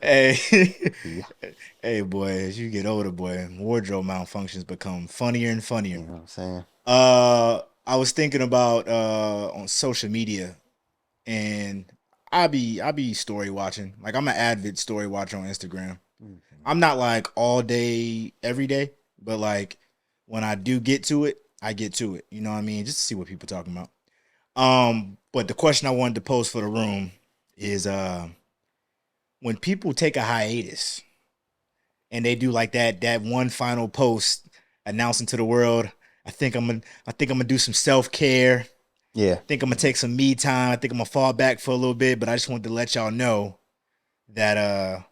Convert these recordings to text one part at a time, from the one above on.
Hey, Yeah. hey, boy, as you get older, boy, wardrobe malfunctions become funnier and You funnier. know what I'm saying? I was thinking about on social media, and I be story watching. Like I'm an avid story watcher on Instagram. Mhm. I'm not like all day, every day, but like when I do get to it, I get to it. You know what I mean? Just to see what people talking about. But the question I wanted to pose for the room is when people take a hiatus and they do like that one final post announcing to the world, I think I'm gonna do some self-care. I Yeah. think I'm gonna take some me time. I think I'm gonna fall back for a little bit, but I just wanted to let y'all know that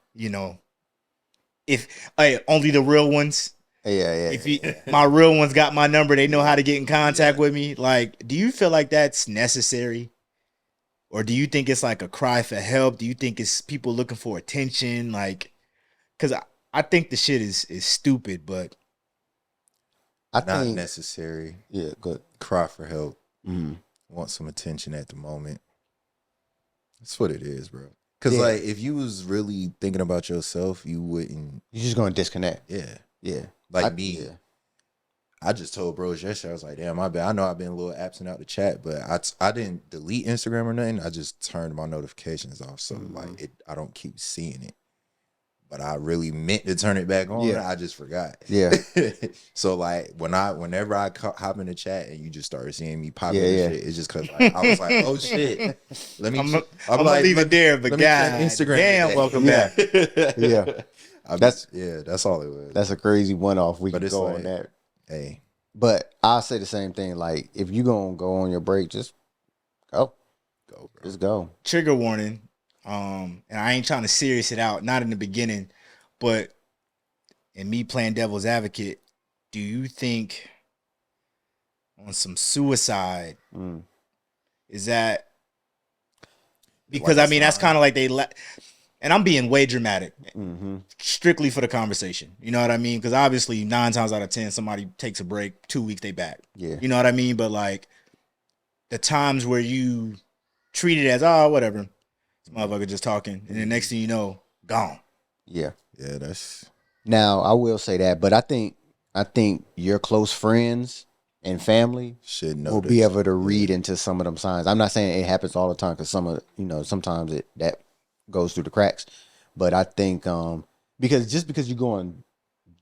if hey, only the real ones, Yeah, if yeah, you, yeah. my real ones got my number, they know how to get in Yeah. contact with me. Like, do you feel like that's necessary? Or do you think it's like a cry for help? Do you think it's people looking for attention? Like, because I think the shit is stupid, but I Not think, necessary. yeah, good. Cry for help. Mm. Want some attention at the moment. That's what it is, bro. Cause Yeah. like if you was really thinking about yourself, you wouldn't. You're just gonna disconnect. Yeah. Yeah. Like me, Yeah. I just told bros yesterday. I was like, damn, my bad. I know I've been a little absent out the chat, but I didn't delete Instagram or nothing. I just turned my notifications off, so Mhm. like I don't keep seeing it. But I really meant to turn it back on. Yeah. I just forgot. Yeah. So like whenever I hop in the chat and you just started seeing me pop Yeah. in the Yeah. shit, it's just cause like I was like, oh shit, let me. I'm I'm I'm gonna like, leave it there. But let me check God Instagram damn, welcome Yeah. back. Yeah. today. I be That's yeah, that's all it was. that's a crazy one off. We But could it's go on like, that. hey, But I'll say the same thing. Like, if you gonna go on your break, just go. go, bro. Just go. Trigger warning. And I ain't trying to serious it out, not in the beginning, but in me playing devil's advocate, do you think on some suicide Mm. is that because Like a I mean that's kind sign. of like and I'm being way dramatic, Mm-hmm. strictly for the conversation. You know what I mean? Because obviously 9 times out of 10, somebody takes a break, 2 weeks they back. Yeah. You know what I mean? But like the times where you treat it as oh whatever, this motherfucker just talking, and the next thing you know, gone. Yeah. Yeah, that's Now I will say that, but I think your close friends and family should will be notice. able to Yeah, read into some of them signs. I'm not saying it happens all the time because sometimes it that goes through the cracks, but I think because you're going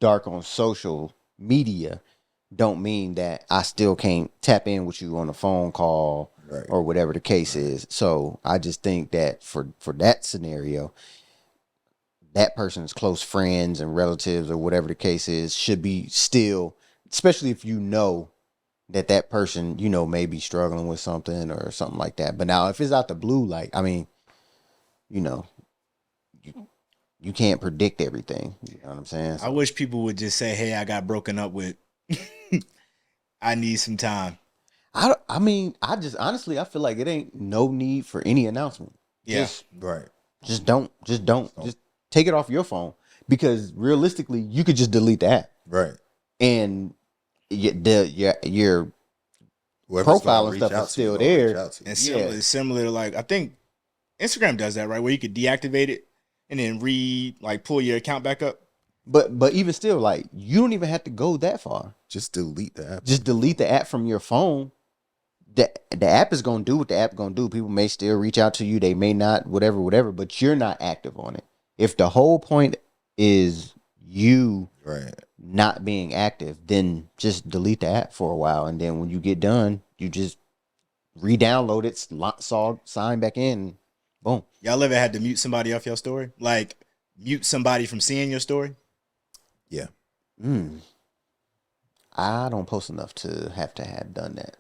dark on social media don't mean that I still can't tap in with you on a phone call right, or whatever the case right. is. So I just think that for that scenario, that person's close friends and relatives or whatever the case is should be still, especially if you know that that person may be struggling with something or something like that. But now if it's out the blue, like I mean, you know, you can't predict everything. You know what I'm saying? I So wish people would just say, "Hey, I got broken up with. I need some time." I mean, I just honestly I feel like it ain't no need for any announcement. Yeah, Right. Just take it off your phone because realistically, you could just delete the app Right. and your Whoever's gonna profile and reach stuff is out to you still gonna reach there. out to and you. Yeah, similar to like I think Instagram does that right, where you could deactivate it and then pull your account back up. but even still, like you don't even have to go that far. Just delete the app Just off your delete phone. the app from your phone. The app is gonna do what the app gonna do. People may still reach out to you, they may not, whatever, but you're not active on it. If the whole point is you Right. not being active, then just delete the app for a while, and then when you get done, you just re-download it, sign back in, boom. Y'all ever had to mute somebody off your story? Like mute somebody from seeing your story? Yeah. Mm, I don't post enough to have done that.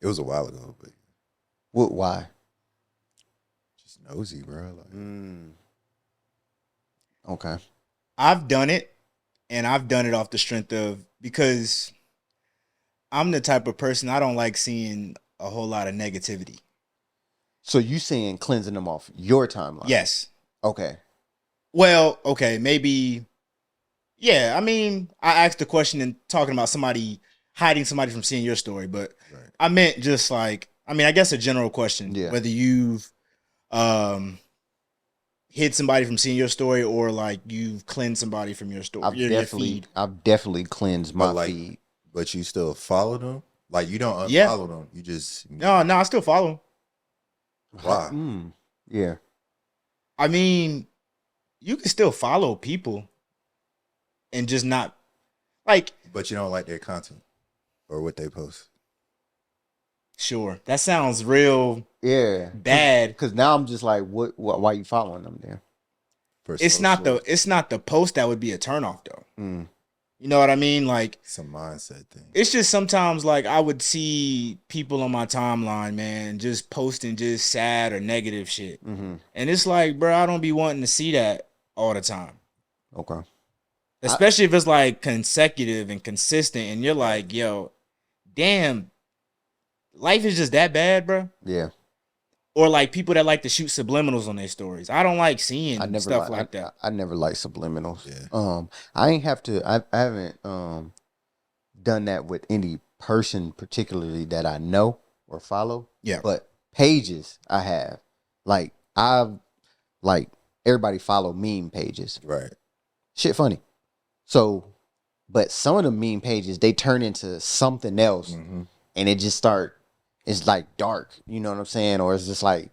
It was a while ago, but What? Why? just nosy, bro. Like Mm, okay. I've done it, and I've done it off the strength of because I'm the type of person I don't like seeing a whole lot of negativity. So you saying cleansing them off your timeline? Yes. Okay. Well, okay, maybe. Yeah, I mean, I asked the question and talking about somebody hiding somebody from seeing your story, but right. I meant just like, I mean, I guess a general question Yeah. whether you've um hid somebody from seeing your story, or like you've cleansed somebody from your story, your feed? I've definitely cleansed But my like, feed. but you still follow them. Like you don't Yeah. unfollow them. You just No, I still follow 'em. why? Yeah. I mean, you can still follow people and just not like. But you don't like their content or what they post. Sure, that sounds real Yeah. bad. Because now I'm just like, what? Why you following them there? For It's not the post that would be a turnoff though. You know what I mean? Like, It's a mindset thing. it's just sometimes like I would see people on my timeline, man, just posting just sad or negative shit, and it's like, bro, I don't be wanting to see that all the time. Okay. Especially if it's like consecutive and consistent, and you're like, yo, damn, life is just that bad, bro. Yeah. Or like people that like to shoot subliminals on their stories. I don't like seeing stuff like that. I never liked subliminals. Yeah. I ain't have to. I haven't done that with any person particularly that I know or follow. Yeah. But pages I have. Like everybody follow meme pages. Right. Shit funny. So, but some of the meme pages they turn into something else, and it just it's like dark. You know what I'm saying? Or it's just like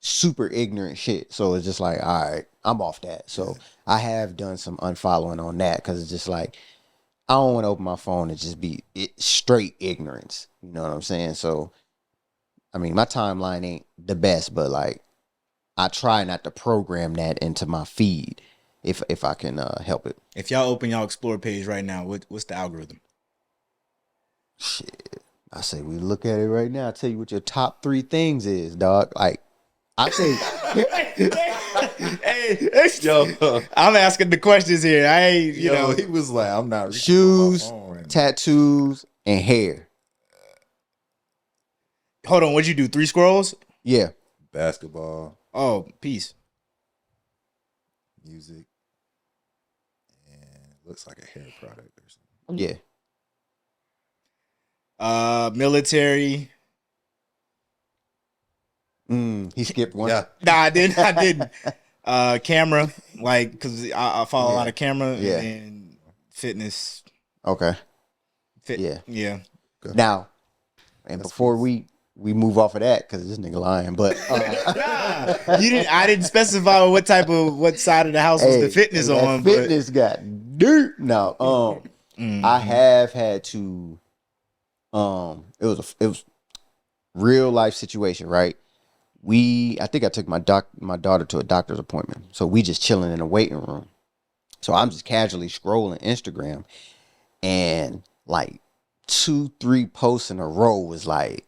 super ignorant shit. So it's just like, all right, I'm off that. So I have done some unfollowing on that because it's just like I don't want to open my phone and just be straight ignorance. You know what I'm saying? So, I mean, my timeline ain't the best, but like I try not to program that into my feed if I can help it. If y'all open y'all Explore page right now, what's the algorithm? Shit. I say we look at it right now. I tell you what your top 3 things is, dog. Like I say, hey, yo, I'm asking the questions here. I ain't, you know. He was like, I'm not reaching for shoes, my phone right now. tattoos, and hair. Hold on, what'd you do? 3 scrolls? Yeah. Basketball, Oh, peace. music, and looks like a hair product or something. Yeah. Military. He skipped one. Yeah. Nah, I didn't. Camera, like, cause I follow a lot of camera and fitness. Okay. Yeah. Now, and before we move off of that, because this nigga lying, but I didn't specify what side of the house was the fitness that on. Fitness got dirt. No, I have had to. It was real life situation, right? I think I took my daughter to a doctor's appointment, so we just chilling in a waiting room. So I'm just casually scrolling Instagram, and like 2-3 posts in a row was like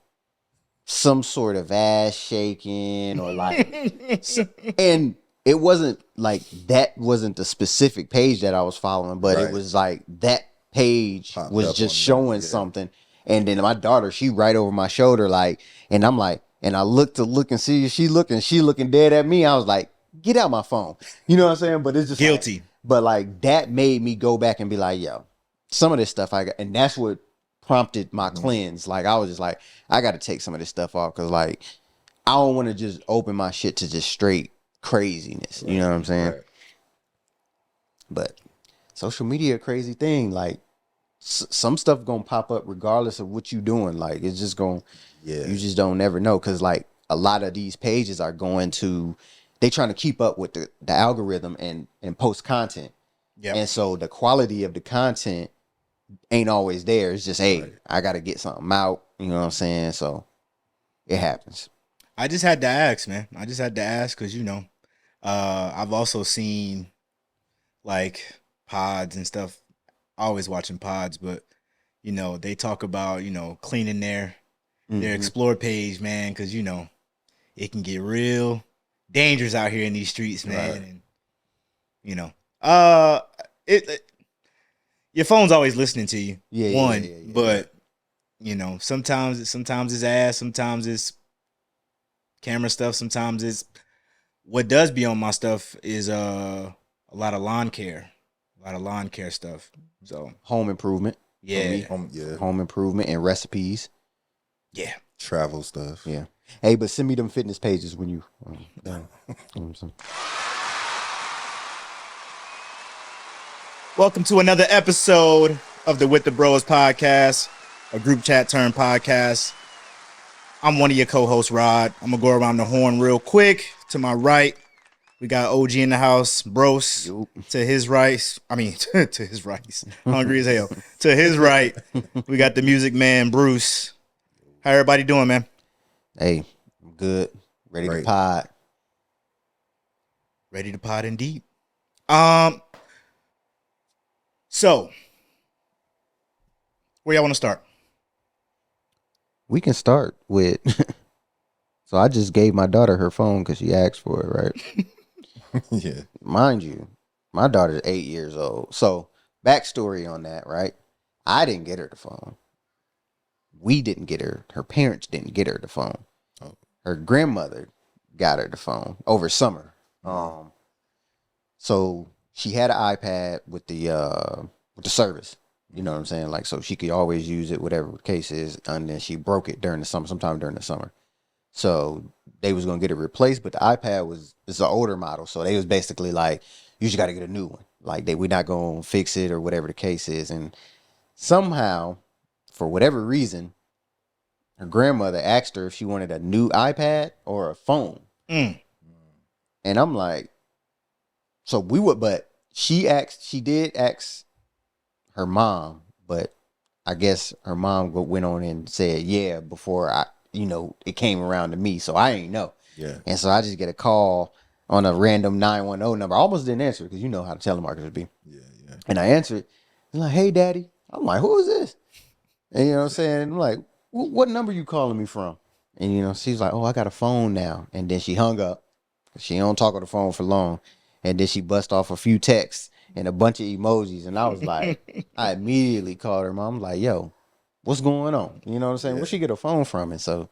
some sort of ass shaking or like, and it wasn't like that wasn't the specific page that I was following, but it was like that page Popped was up just on showing that, something, and then my daughter, she right over my shoulder, like, and I'm like, and I look and see she looking dead at me. I was like, get out my phone, you know what I'm saying? But it's just Guilty. like, but like that made me go back and be like, yo, some of this stuff I got, and that's what prompted my cleanse. Like I was just like, I got to take some of this stuff off because like I don't want to just open my shit to just straight craziness. You know what I'm saying? Right. But social media, a crazy thing. Like some stuff gonna pop up regardless of what you doing. Like it's just gonna, you just don't never know because like a lot of these pages are going to, they trying to keep up with the algorithm and post content. Yeah. And so the quality of the content ain't always there. It's just, hey, I got to get something out. You know what I'm saying? So it happens. I just had to ask, man. I just had to ask because, you know, I've also seen like pods and stuff. Always watching pods, but, you know, they talk about, you know, cleaning their Explore page, man, because, you know, it can get real dangerous out here in these streets, man. Right. And, you know, your phone's always listening to you. But you know, sometimes it's ass, sometimes it's camera stuff, sometimes it's what does be on my stuff is a lot of lawn care stuff. So home improvement. Yeah. Home improvement and recipes. Yeah. Travel stuff. Yeah. Hey, but send me them fitness pages when you Welcome to another episode of the With the Bros podcast, a group chat turned podcast. I'm one of your co-hosts, Rod. I'm gonna go around the horn real quick. To my right, we got OG in the house, Bros. Yup. To his right, to his right, hungry as hell. To his right, we got the music man, Bruce. How everybody doing, man? Hey, I'm good. Ready to Great. pod. Ready to pod indeed. So where y'all want to start? We can start with. So I just gave my daughter her phone because she asked for it, right? Yeah. Mind you, my daughter's 8 years old. So backstory on that, right? I didn't get her the phone. We didn't get her. Her parents didn't get her the phone. Oh. Her grandmother got her the phone over summer. So she had an iPad with the service. You know what I'm saying? Like, so she could always use it, whatever the case is. And then she broke it during the summer, sometime during the summer. So they was gonna get it replaced, but the iPad it's an older model. So they was basically like, you just got to get a new one. Like we're not gonna fix it or whatever the case is. And somehow, for whatever reason, her grandmother asked her if she wanted a new iPad or a phone. Mm. And I'm like, so but she did ask her mom, but I guess her mom went on and said, yeah, before it came around to me. So I ain't know. Yeah. And so I just get a call on a random 910 number. I almost didn't answer because you know how the telemarketers be. Yeah. Yeah. And I answered. And like, hey, daddy. I'm like, who is this? And you know what I'm saying? I'm like, what number you calling me from? And she's like, oh, I got a phone now. And then she hung up. She don't talk on the phone for long. And then she bust off a few texts and a bunch of emojis. And I was like, I immediately called her mom. I'm like, yo, what's going on? You know what I'm saying? Yeah. Where'd she get her phone from? And so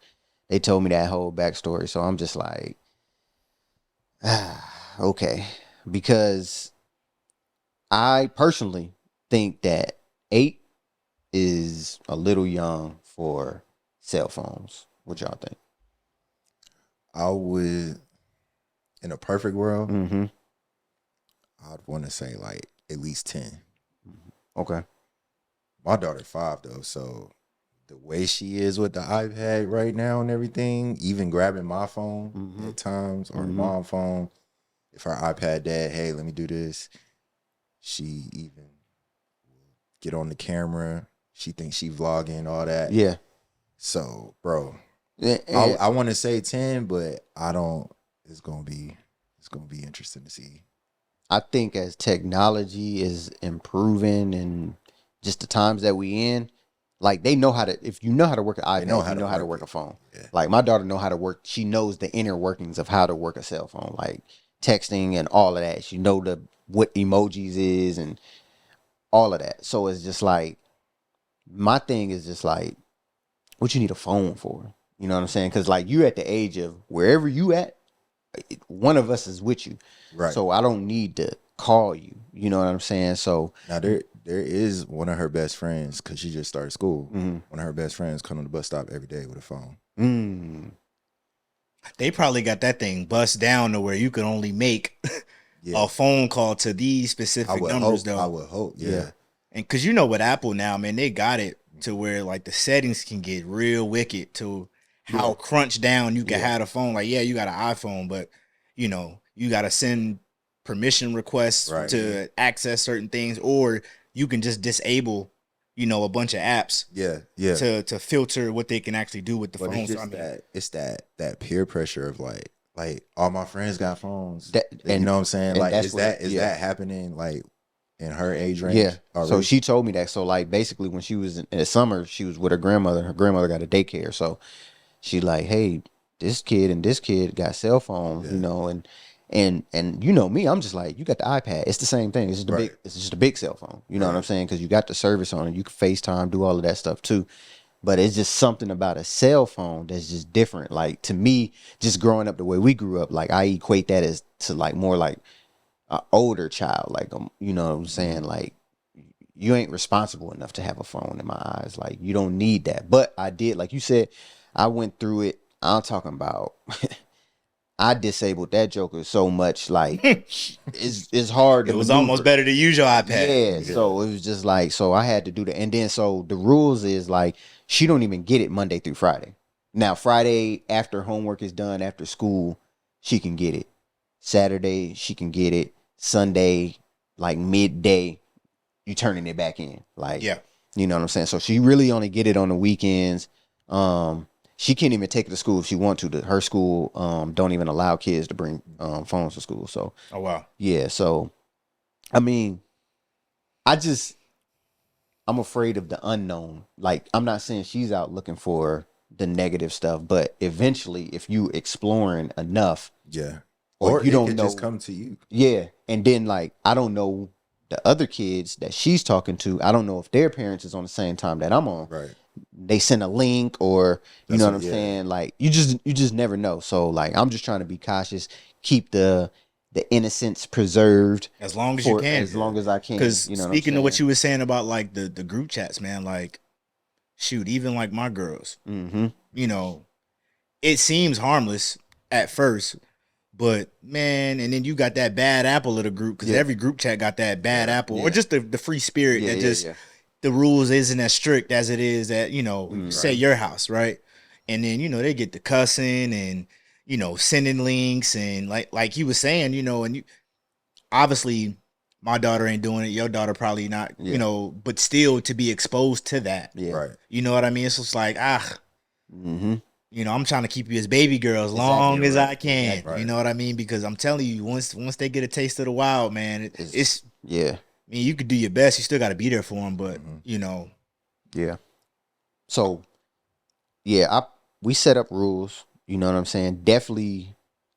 they told me that whole backstory. So I'm just like, okay. Because I personally think that 8 is a little young for cell phones. What y'all think? I would, in a perfect world, Mm-hmm. I'd want to say like at least 10. Okay. My daughter's 5 though, so the way she is with the iPad right now and everything, even grabbing my phone at times or the mom phone, if her iPad dad, hey, let me do this, she even get on the camera. She thinks she vlogging, all that. Yeah. So, bro, And I want to say 10, but I don't. It's gonna be interesting to see. I think as technology is improving and just the times that we in, like they know how to. If you know how to work an iPad, you know how to work a phone. Yeah. Like my daughter know how to work. She knows the inner workings of how to work a cell phone, like texting and all of that. She know what emojis is and all of that. So it's just like my thing is just like, what you need a phone for? You know what I'm saying? Because like you at the age of wherever you at, one of us is with you. Right. So I don't need to call you. You know what I'm saying? So Now there is one of her best friends because she just started school. Mm-hmm. One of her best friends come on the bus stop every day with a phone. They probably got that thing bust down to where you can only make Yeah. a phone call to these specific numbers, though. I would hope. Yeah. And because with Apple now, man, they got it to where like the settings can get real wicked to how crunched down you can have a phone. Like, yeah, you got an iPhone, but you got to send permission requests to access certain things, or you can just disable, a bunch of apps. Yeah. Yeah. To filter what they can actually do with the But phone. it's just it's that peer pressure of like all my friends got phones. You know what I'm saying? Like is that happening like in her age range? Yeah. already? So she told me that. So like basically when she was in the summer, she was with her grandmother. Her grandmother got a daycare. So she like, hey, this kid and this kid got cell phones, and you know me, I'm just like, you got the iPad. It's the same thing. It's just a big cell phone. You know what I'm saying? Because you got the service on it. You can FaceTime, do all of that stuff too. But it's just something about a cell phone that's just different. Like to me, just growing up the way we grew up, like I equate that as to like more like an older child. Like you know what I'm saying? Like you ain't responsible enough to have a phone in my eyes. Like you don't need that. But I did, like you said, I went through it. I'm talking about I disabled that joker so much, like it's hard to It was maneuver. almost better to use your iPad. Yeah, so it was just like, so I had to do that. And then so the rules is like she don't even get it Monday through Friday. Now Friday after homework is done after school, she can get it. Saturday she can get it. Sunday, like midday, you turning it back in. Like, Yeah. you know what I'm saying? So she really only get it on the weekends. She can't even take it to school if she want to. Her school don't even allow kids to bring phones to school. So Oh wow. yeah, so I mean, I'm afraid of the unknown. Like, I'm not saying she's out looking for the negative stuff, but eventually if you exploring enough, Yeah. or Or you it don't could know, just come to you. yeah, and then like I don't know the other kids that she's talking to. I don't know if their parents is on the same time that I'm on. Right. They send a link, or you That's know what what- I'm yeah. saying. Like you just never know. So like I'm just trying to be cautious, keep the innocence preserved As long as for you can. as long as I can. Because You know speaking of what you. you were saying about like the group chats, man, like shoot, even like my girls, Mm-hmm. you know, it seems harmless at first, but man, and then you got that bad apple of the group because Yeah. every group chat got that bad apple or Yeah. just the free spirit Yeah, that yeah, just yeah. the rules isn't as strict as it is at, you know, Mm. say your house, right? And then, you know, they get the cussing and, you know, sending links and like you was saying, you know, and you obviously my daughter ain't doing it, your daughter probably not, Yeah. you know, but still to be exposed to that. Yeah. Right. You know what I mean? It's just like, Mm-hmm. you know, I'm trying to keep you as baby girl as Exactly, long as right. I can. Exactly. You know what I mean? Because I'm telling you, once they get a taste of the wild, man, it's Yeah. I mean, you could do your best. You still got to be there for them, but you know, Yeah. So yeah, we set up rules. You know what I'm saying? Definitely,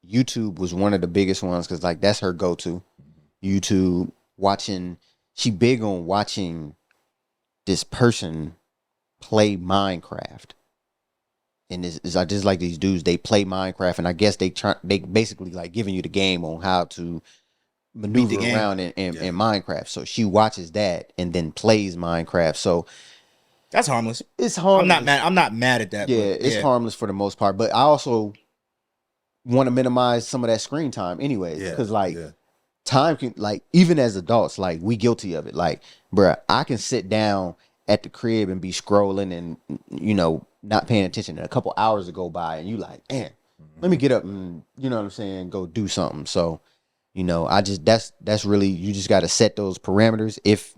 YouTube was one of the biggest ones because like that's her go-to. YouTube watching. She big on watching this person play Minecraft. And it's I just like these dudes. They play Minecraft, and I guess they basically like giving you the game on how to maneuver game. around in Minecraft. So she watches that and then plays Minecraft. So that's harmless. it's harmless. I'm not mad at that. Yeah, but it's harmless for the most part. But I also want to minimize some of that screen time, anyways. Yeah. Because like yeah. time can like even as adults, like we guilty of it. Like, bruh, I can sit down at the crib and be scrolling and you know not paying attention, and a couple hours to go by, and you like, man, let me get up and you know what I'm saying, go do something. So, you know, I just that's really you just got to set those parameters. If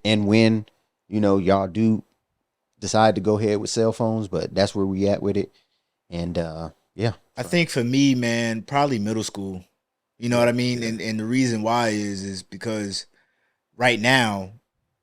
and when you know y'all do decide to go ahead with cell phones, but that's where we at with it. And yeah, I think for me, man, probably middle school. You know what I mean? And the reason why is because right now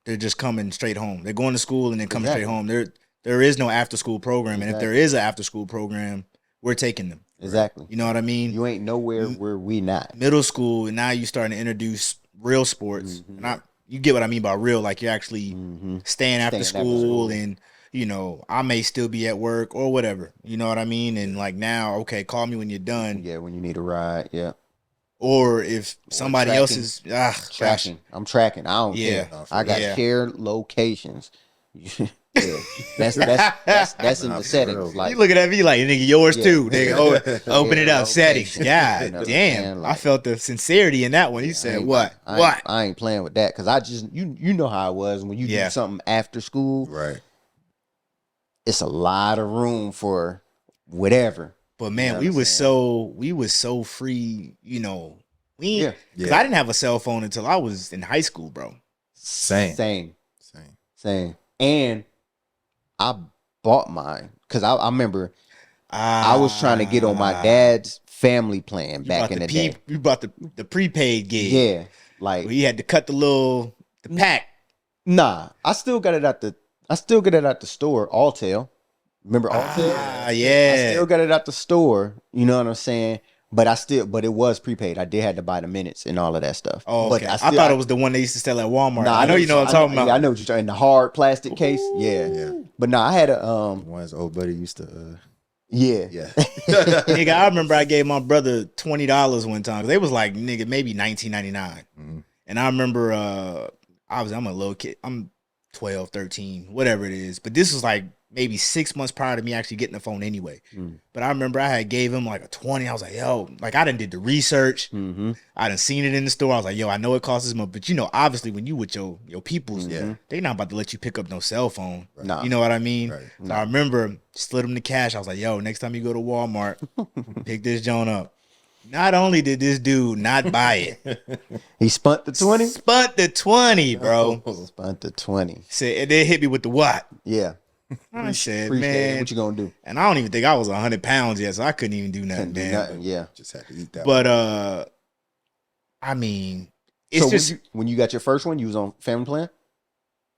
they're just coming straight home. They're going to school and then coming straight home. There is no after school program, and if there is an after school program, we're taking them. exactly. You know what I mean? You ain't nowhere where we not. Middle school, and now you starting to introduce real sports, and you get what I mean by real, like you're actually staying after school, and you know I may still be at work or whatever. You know what I mean? And like now, okay, call me when you're done, Yeah, when you need a ride. Yeah, or if somebody tracking. else is tracking. I'm tracking. I don't Yeah. care. I got Yeah. shared locations. Yeah, that's in Nah, the for settings. real. Like You looking at me like nigga, yours Yeah. too, nigga. Open it Yeah, up, settings. location. God You know what I'm damn, saying? I Like- felt the sincerity in that one. You I said ain't- what? I ain't playing with that because I just you know how it was when you Yeah. do something after school. Right. It's a lot of room for whatever. But man, know we what I'm was saying? so free. You know, Yeah. because Yeah. I didn't have a cell phone until I was in high school, bro. Same. Same. And I bought mine because I remember I was trying to get on my dad's family plan back in the day. You bought the prepaid gig. Yeah, like Where you had to cut the pack. nah. I still got it at the store. Alltel, remember Alltel? Ah, yeah. I still got it at the store. You know what I'm saying? But it was prepaid. I did have to buy the minutes and all of that stuff. Oh, but okay. I thought it was the one they used to sell at Walmart. Nah, I know you know what I'm talking about. Yeah, I know what you're talking. The hard plastic case. Yeah. Yeah. But nah, I had a The ones old buddy used to. yeah. Yeah. Nigga, I remember I gave my brother $20 one time. They was like, nigga, maybe $19.99. And I remember, obviously I'm a little kid. I'm 12, 13, whatever it is. But this was like maybe 6 months prior to me actually getting the phone anyway. Mm. But I remember I had gave him like a 20. I was like, yo, like I done did the research. Mm-hmm. I done seen it in the store. I was like, yo, I know it costs this much, but you know, obviously when you with your peoples, they not about to let you pick up no cell phone. Right. Nah. You know what I mean? Right. So I remember slid him the cash. I was like, yo, next time you go to Walmart, pick this joint up. Not only did this dude not buy it, He spunt the 20? Spunt the 20, bro. Spunt the 20. Said, and then hit me with the what? Yeah. I said, Appreciate it. man, What you gonna do? and I don't even think I was 100 pounds yet, so I couldn't even do nothing, Couldn't do man. nothing. Yeah. Just had to eat that. But I mean, it's So just when you got your first one, you was on family plan?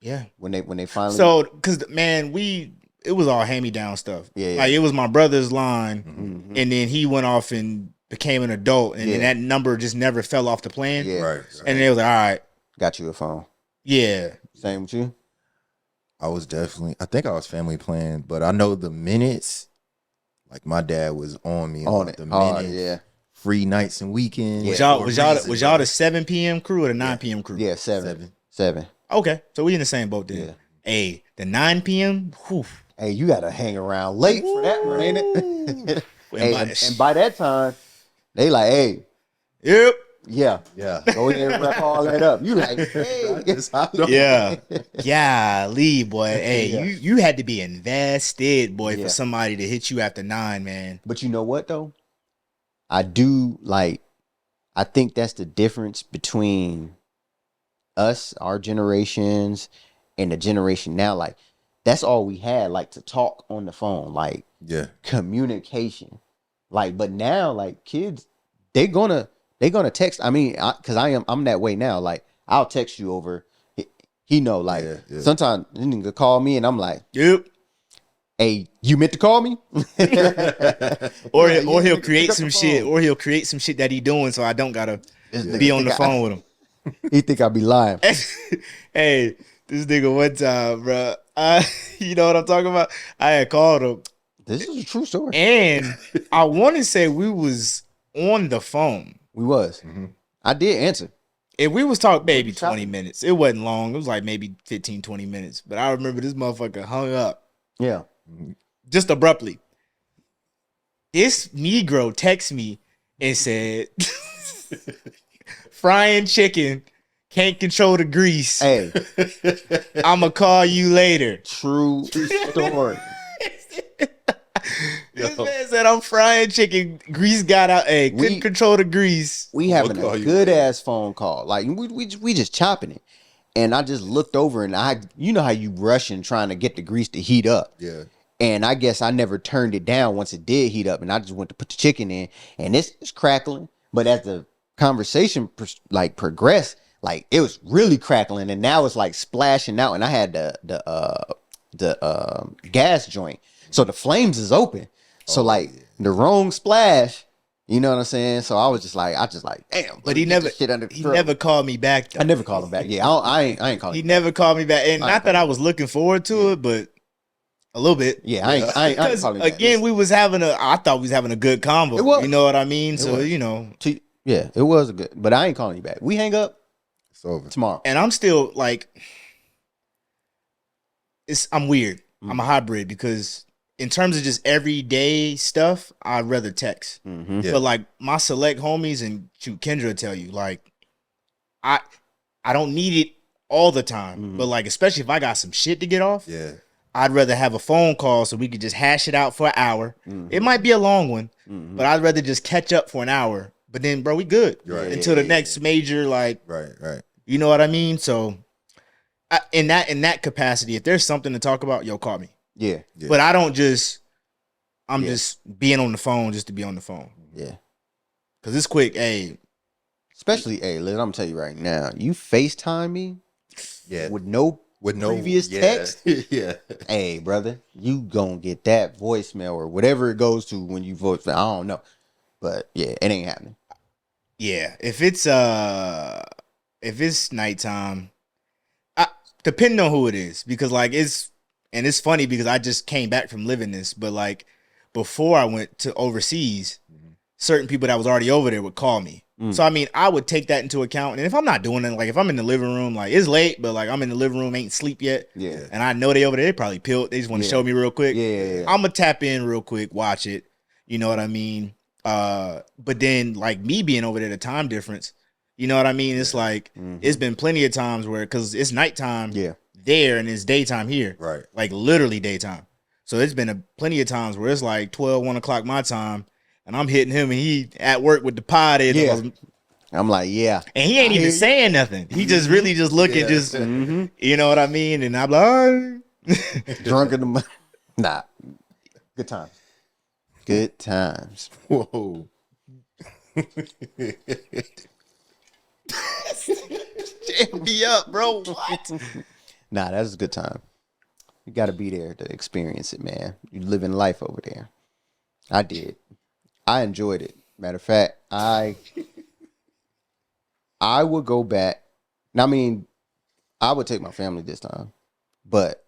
yeah. When they finally So, cause man, it was all hand me down stuff. Yeah. Like it was my brother's line, Mhm. and then he went off and became an adult, and then Yeah. that number just never fell off the plan. Yeah. right. And they was like, all right, got you a phone. yeah, Same with you? I was definitely. I think I was family planning, but I know the minutes. Like my dad was on me On about it. the Hard, minutes, yeah. free nights and weekends. was for y'all a was y'all reason, was y'all bro. the 7 p.m. crew or the 9 p.m. crew? Yeah, 7. Okay, so we in the same boat then. Yeah. Hey, the 9 p.m. Whew. Hey, you gotta hang around late for that one, ain't it? Hey, and by that time, they like, hey, Yep. yeah, Yeah. go ahead and wrap all that up. You like, hey, Yeah. Golly, boy. Hey, Yeah. you had to be invested, boy, Yeah. for somebody to hit you after 9, man. But you know what though? I think that's the difference between us, our generations, and the generation now. Like, that's all we had, like, to talk on the phone, like Yeah. communication. Like, but now, like, kids, they gonna text. I mean, cause I'm that way now. Like, I'll text you over. He know, like, Yeah. sometimes this nigga call me and I'm like, Yep. hey, you meant to call me? Or Yeah, or yeah, he'll nigga, create pick up some the shit. phone. Or he'll create some shit that he doing, so I don't gotta This be nigga on the think I- phone with him. He think I be lying. Hey, this nigga one time, bro. You know what I'm talking about? I had called him, This is a true story. and I want to say we was on the phone. We was. Mhm. I did answer. If we was talking maybe you 20 shopping? minutes. It wasn't long. It was like maybe 15, 20 minutes. But I remember this motherfucker hung up Yeah. just abruptly. This Negro texted me and said, frying chicken, can't control the grease. Hey, I'ma call you later. true story. This man said, I'm frying chicken, grease got out. Hey, couldn't We- control the grease. We having call a you good later. ass phone call. Like we just chopping it. And I just looked over and you know how you rushing trying to get the grease to heat up. Yeah. And I guess I never turned it down once it did heat up, and I just went to put the chicken in, and it's crackling. But as the conversation progressed, like it was really crackling, and now it's like splashing out. And I had the gas joint, so the flames is open. So the wrong splash, you know what I'm saying? So I just like, damn. But he get never this shit under he control. never called me back though. I never called him back. Yeah, I ain't calling He him. never called me back. And I not ain't that I was looking forward to it, but a little bit. Yeah, I ain't Because calling him back. again, I thought we was having a good convo. It was. You know what I mean? So, was. you know, Yeah, it was a good, but I ain't calling you back. We hang up It's over. tomorrow. and I'm still like, I'm weird. Mm. I'm a hybrid because in terms of just everyday stuff, I'd rather text. Mm-hmm. Yeah. But like my select homies and shoot, Kendra will tell you, like, I don't need it all the time. Mhm. But like, especially if I got some shit to get off, Yeah. I'd rather have a phone call so we could just hash it out for an hour. Mhm. It might be a long one, Mhm. but I'd rather just catch up for an hour. But then, bro, we good Right. until the next major, like, Right. Right. you know what I mean? So, in that capacity, if there's something to talk about, yo, call me. Yeah, Yeah. But I don't just, I'm Yeah. just being on the phone just to be on the phone. yeah. Cause it's quick. Hey, Especially, hey, Liz, I'm gonna tell you right now. You FaceTime me Yeah. with no previous yeah. text. Yeah. Hey, brother, you gonna get that voicemail or whatever it goes to when you voice. I don't know, but yeah, it ain't happening. yeah. If it's nighttime, depending on who it is, because like it's funny because I just came back from living this, but like before I went to overseas, certain people that was already over there would call me. So I mean, I would take that into account. And if I'm not doing it, like if I'm in the living room, like it's late, but like I'm in the living room, ain't sleep yet. Yeah. And I know they over there, they probably peeled. They just want to show me real quick. Yeah. I'm gonna tap in real quick, watch it. You know what I mean? But then like me being over there, the time difference, you know what I mean? It's like it's been plenty of times where because it's nighttime there and it's daytime here. Right. Like literally daytime. So it's been plenty of times where it's like 12, 1 o'clock my time. And I'm hitting him, and he at work with the pod. I'm like, and he ain't even saying nothing. He just really just looking, you know what I mean. And I'm like, oh. Drunk in the nah, good times, good times. Whoa. Jam me up, bro. What? Nah, that's a good time. You got to be there to experience it, man. You living life over there. I did. I enjoyed it. Matter of fact, I would go back. I mean, I would take my family this time. But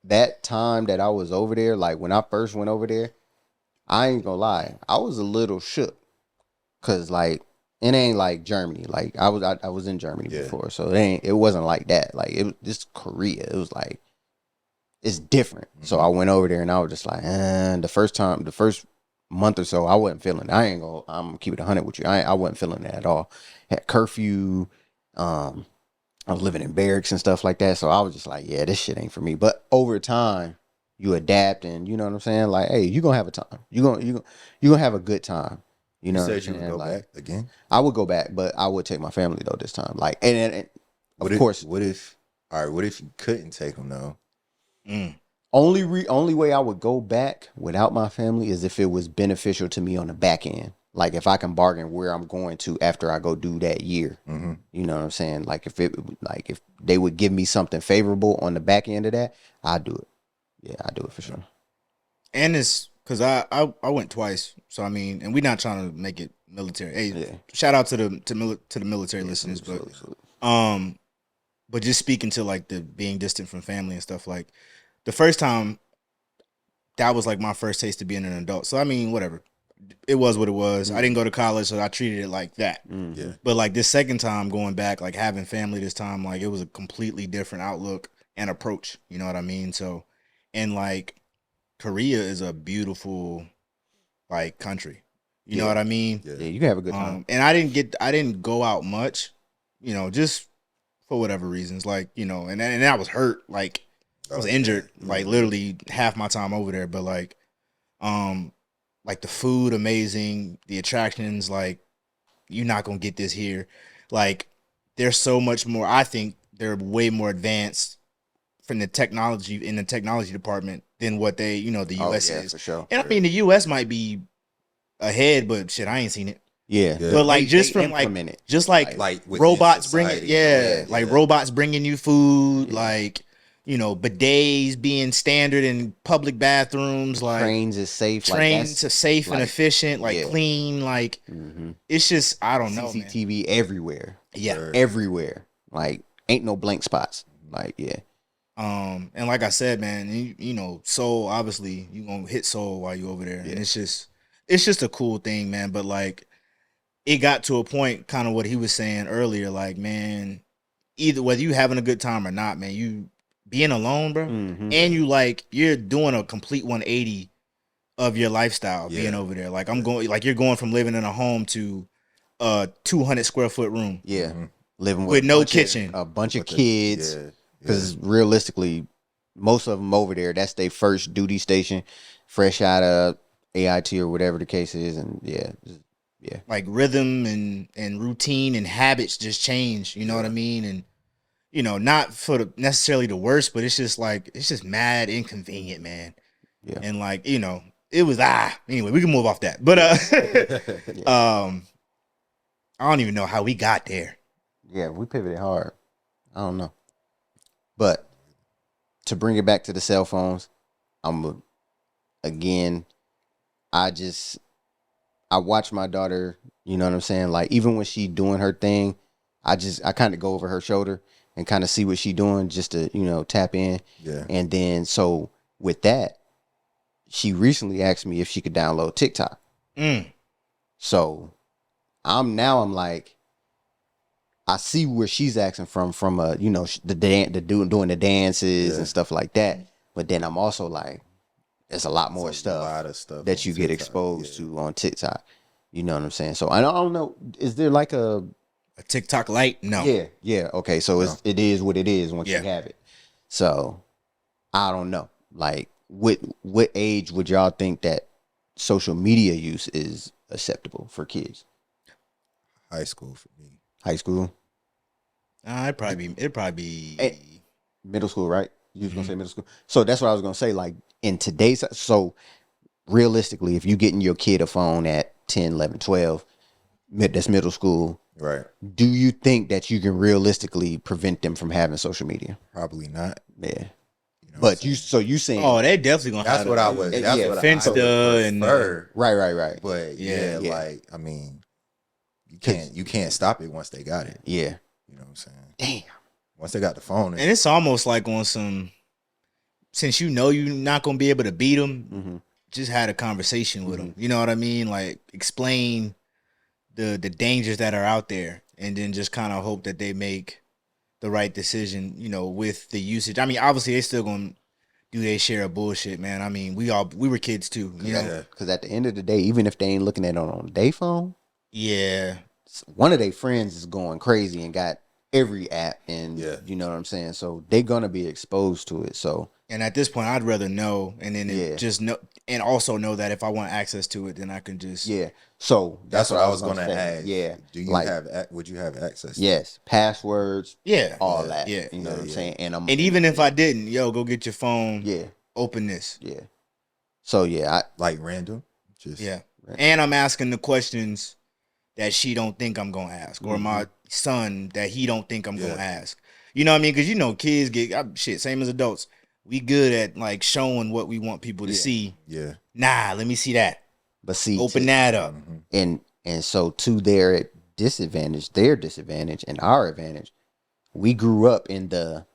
that time that I was over there, like when I first went over there, I ain't gonna lie, I was a little shook. Cause like it ain't like Germany. Like I was in Germany before, so it wasn't like that. Like this Korea. It was like it's different. So I went over there and I was just like, the first month or so, I wasn't feeling it. I'm gonna keep it 100 with you. I wasn't feeling it at all. Had curfew. I was living in barracks and stuff like that. So I was just like, yeah, this shit ain't for me. But over time, you adapt and you know what I'm saying? Like, hey, you gonna have a time. You gonna have a good time. You know, said you would go back again? I would go back, but I would take my family though this time. Like, and of course, what if you couldn't take them though? Only way I would go back without my family is if it was beneficial to me on the back end. Like if I can bargain where I'm going to after I go do that year. You know what I'm saying? Like if they would give me something favorable on the back end of that, I'd do it. Yeah, I'd do it for sure. And it's because I went twice. So I mean, and we're not trying to make it military. Hey, shout out to the military listeners, but just speaking to like the being distant from family and stuff, like the first time that was like my first taste of being an adult. So I mean, whatever. It was what it was. I didn't go to college, so I treated it like that. Yeah. But like this second time going back, like having family this time, like it was a completely different outlook and approach. You know what I mean? So, and like Korea is a beautiful like country. You know what I mean? Yeah, you can have a good time. And I didn't go out much, you know, just for whatever reasons. Like, you know, and I was hurt. Like I was injured, like literally half my time over there. But like the food amazing, the attractions, like you're not gonna get this here. Like there's so much more. I think they're way more advanced from the technology in the technology department than what they, you know, the US is. For sure. And I mean the US might be ahead, but shit, I ain't seen it. Yeah. But like just from like just like robots bringing robots bringing you food, like you know, bidets being standard in public bathrooms, like trains is safe, trains are safe and efficient, like clean, like it's just I don't know, CCTV everywhere, yeah, everywhere, like ain't no blank spots, like and like I said, man, you know, Seoul obviously you gonna hit Seoul while you over there, and it's just a cool thing, man. But like it got to a point, kind of what he was saying earlier, like man, either whether you having a good time or not, man, you being alone, bro, and you're doing a complete 180 of your lifestyle being over there. Like you're going from living in a home to a 200 square foot room. Yeah, living with no kitchen, a bunch of kids. Because realistically, most of them over there, that's their first duty station, fresh out of AIT or whatever the case is, and yeah. Like rhythm and routine and habits just change. You know what I mean? And you know, not for necessarily the worst, but it's just mad inconvenient, man. Yeah. And like, you know, it was anyway, we can move off that. But I don't even know how we got there. Yeah, we pivoted hard. I don't know. But to bring it back to the cell phones, I watch my daughter, you know what I'm saying? Like even when she doing her thing, I kind of go over her shoulder and kind of see what she doing just to, you know, tap in. Yeah. And then, so with that, she recently asked me if she could download TikTok. So I'm like, I see where she's asking from a, you know, doing the dances and stuff like that. But then I'm also like, there's a lot more It's a lot of stuff that on you get TikTok, exposed to on TikTok. You know what I'm saying? So I don't know. Is there like a TikTok light? No. yeah. Okay, so it is what it is once you have it. So I don't know. Like, what age would y'all think that social media use is acceptable for kids? High school for me. High school, It'd probably be middle school, right? You was gonna say middle school. So that's what I was gonna say. Like in today's, so realistically, if you getting your kid a phone at 10, 11, 12, that's middle school. Right. Do you think that you can realistically prevent them from having social media? Probably not. Yeah. You know But you saying, oh, they definitely gonna that's have what I would. That's what I would Finsta and prefer. right. But Yeah. like I mean, you can't stop it once they got it. Yeah. You know what I'm saying? Damn. Once they got the phone, and it's almost like on some. Since you know you're not gonna be able to beat them, just had a conversation with them. You know what I mean? Like explain the dangers that are out there, and then just kind of hope that they make the right decision. You know, with the usage. I mean, obviously they still gonna do their share of bullshit, man. I mean, we were kids too. You know, because at the end of the day, even if they ain't looking at it on their phone, yeah, one of their friends is going crazy and got every app, and you know what I'm saying. So they're gonna be exposed to it. So. And at this point, I'd rather know, and then just know, and also know that if I want access to it, then I can just So that's what I was gonna ask. Yeah. Do you would you have access to yes, passwords. Yeah. All that. Yeah. You know what I'm saying? And even if I didn't, go get your phone. Yeah. Open this. Yeah. So I like random. Just random. And I'm asking the questions that she don't think I'm gonna ask, or my son that he don't think I'm gonna ask. You know what I mean? Because kids get same as adults. We good at like showing what we want people to see. Yeah. Nah, let me see that. But see, open that up. And so to their disadvantage, and our advantage, we grew up in the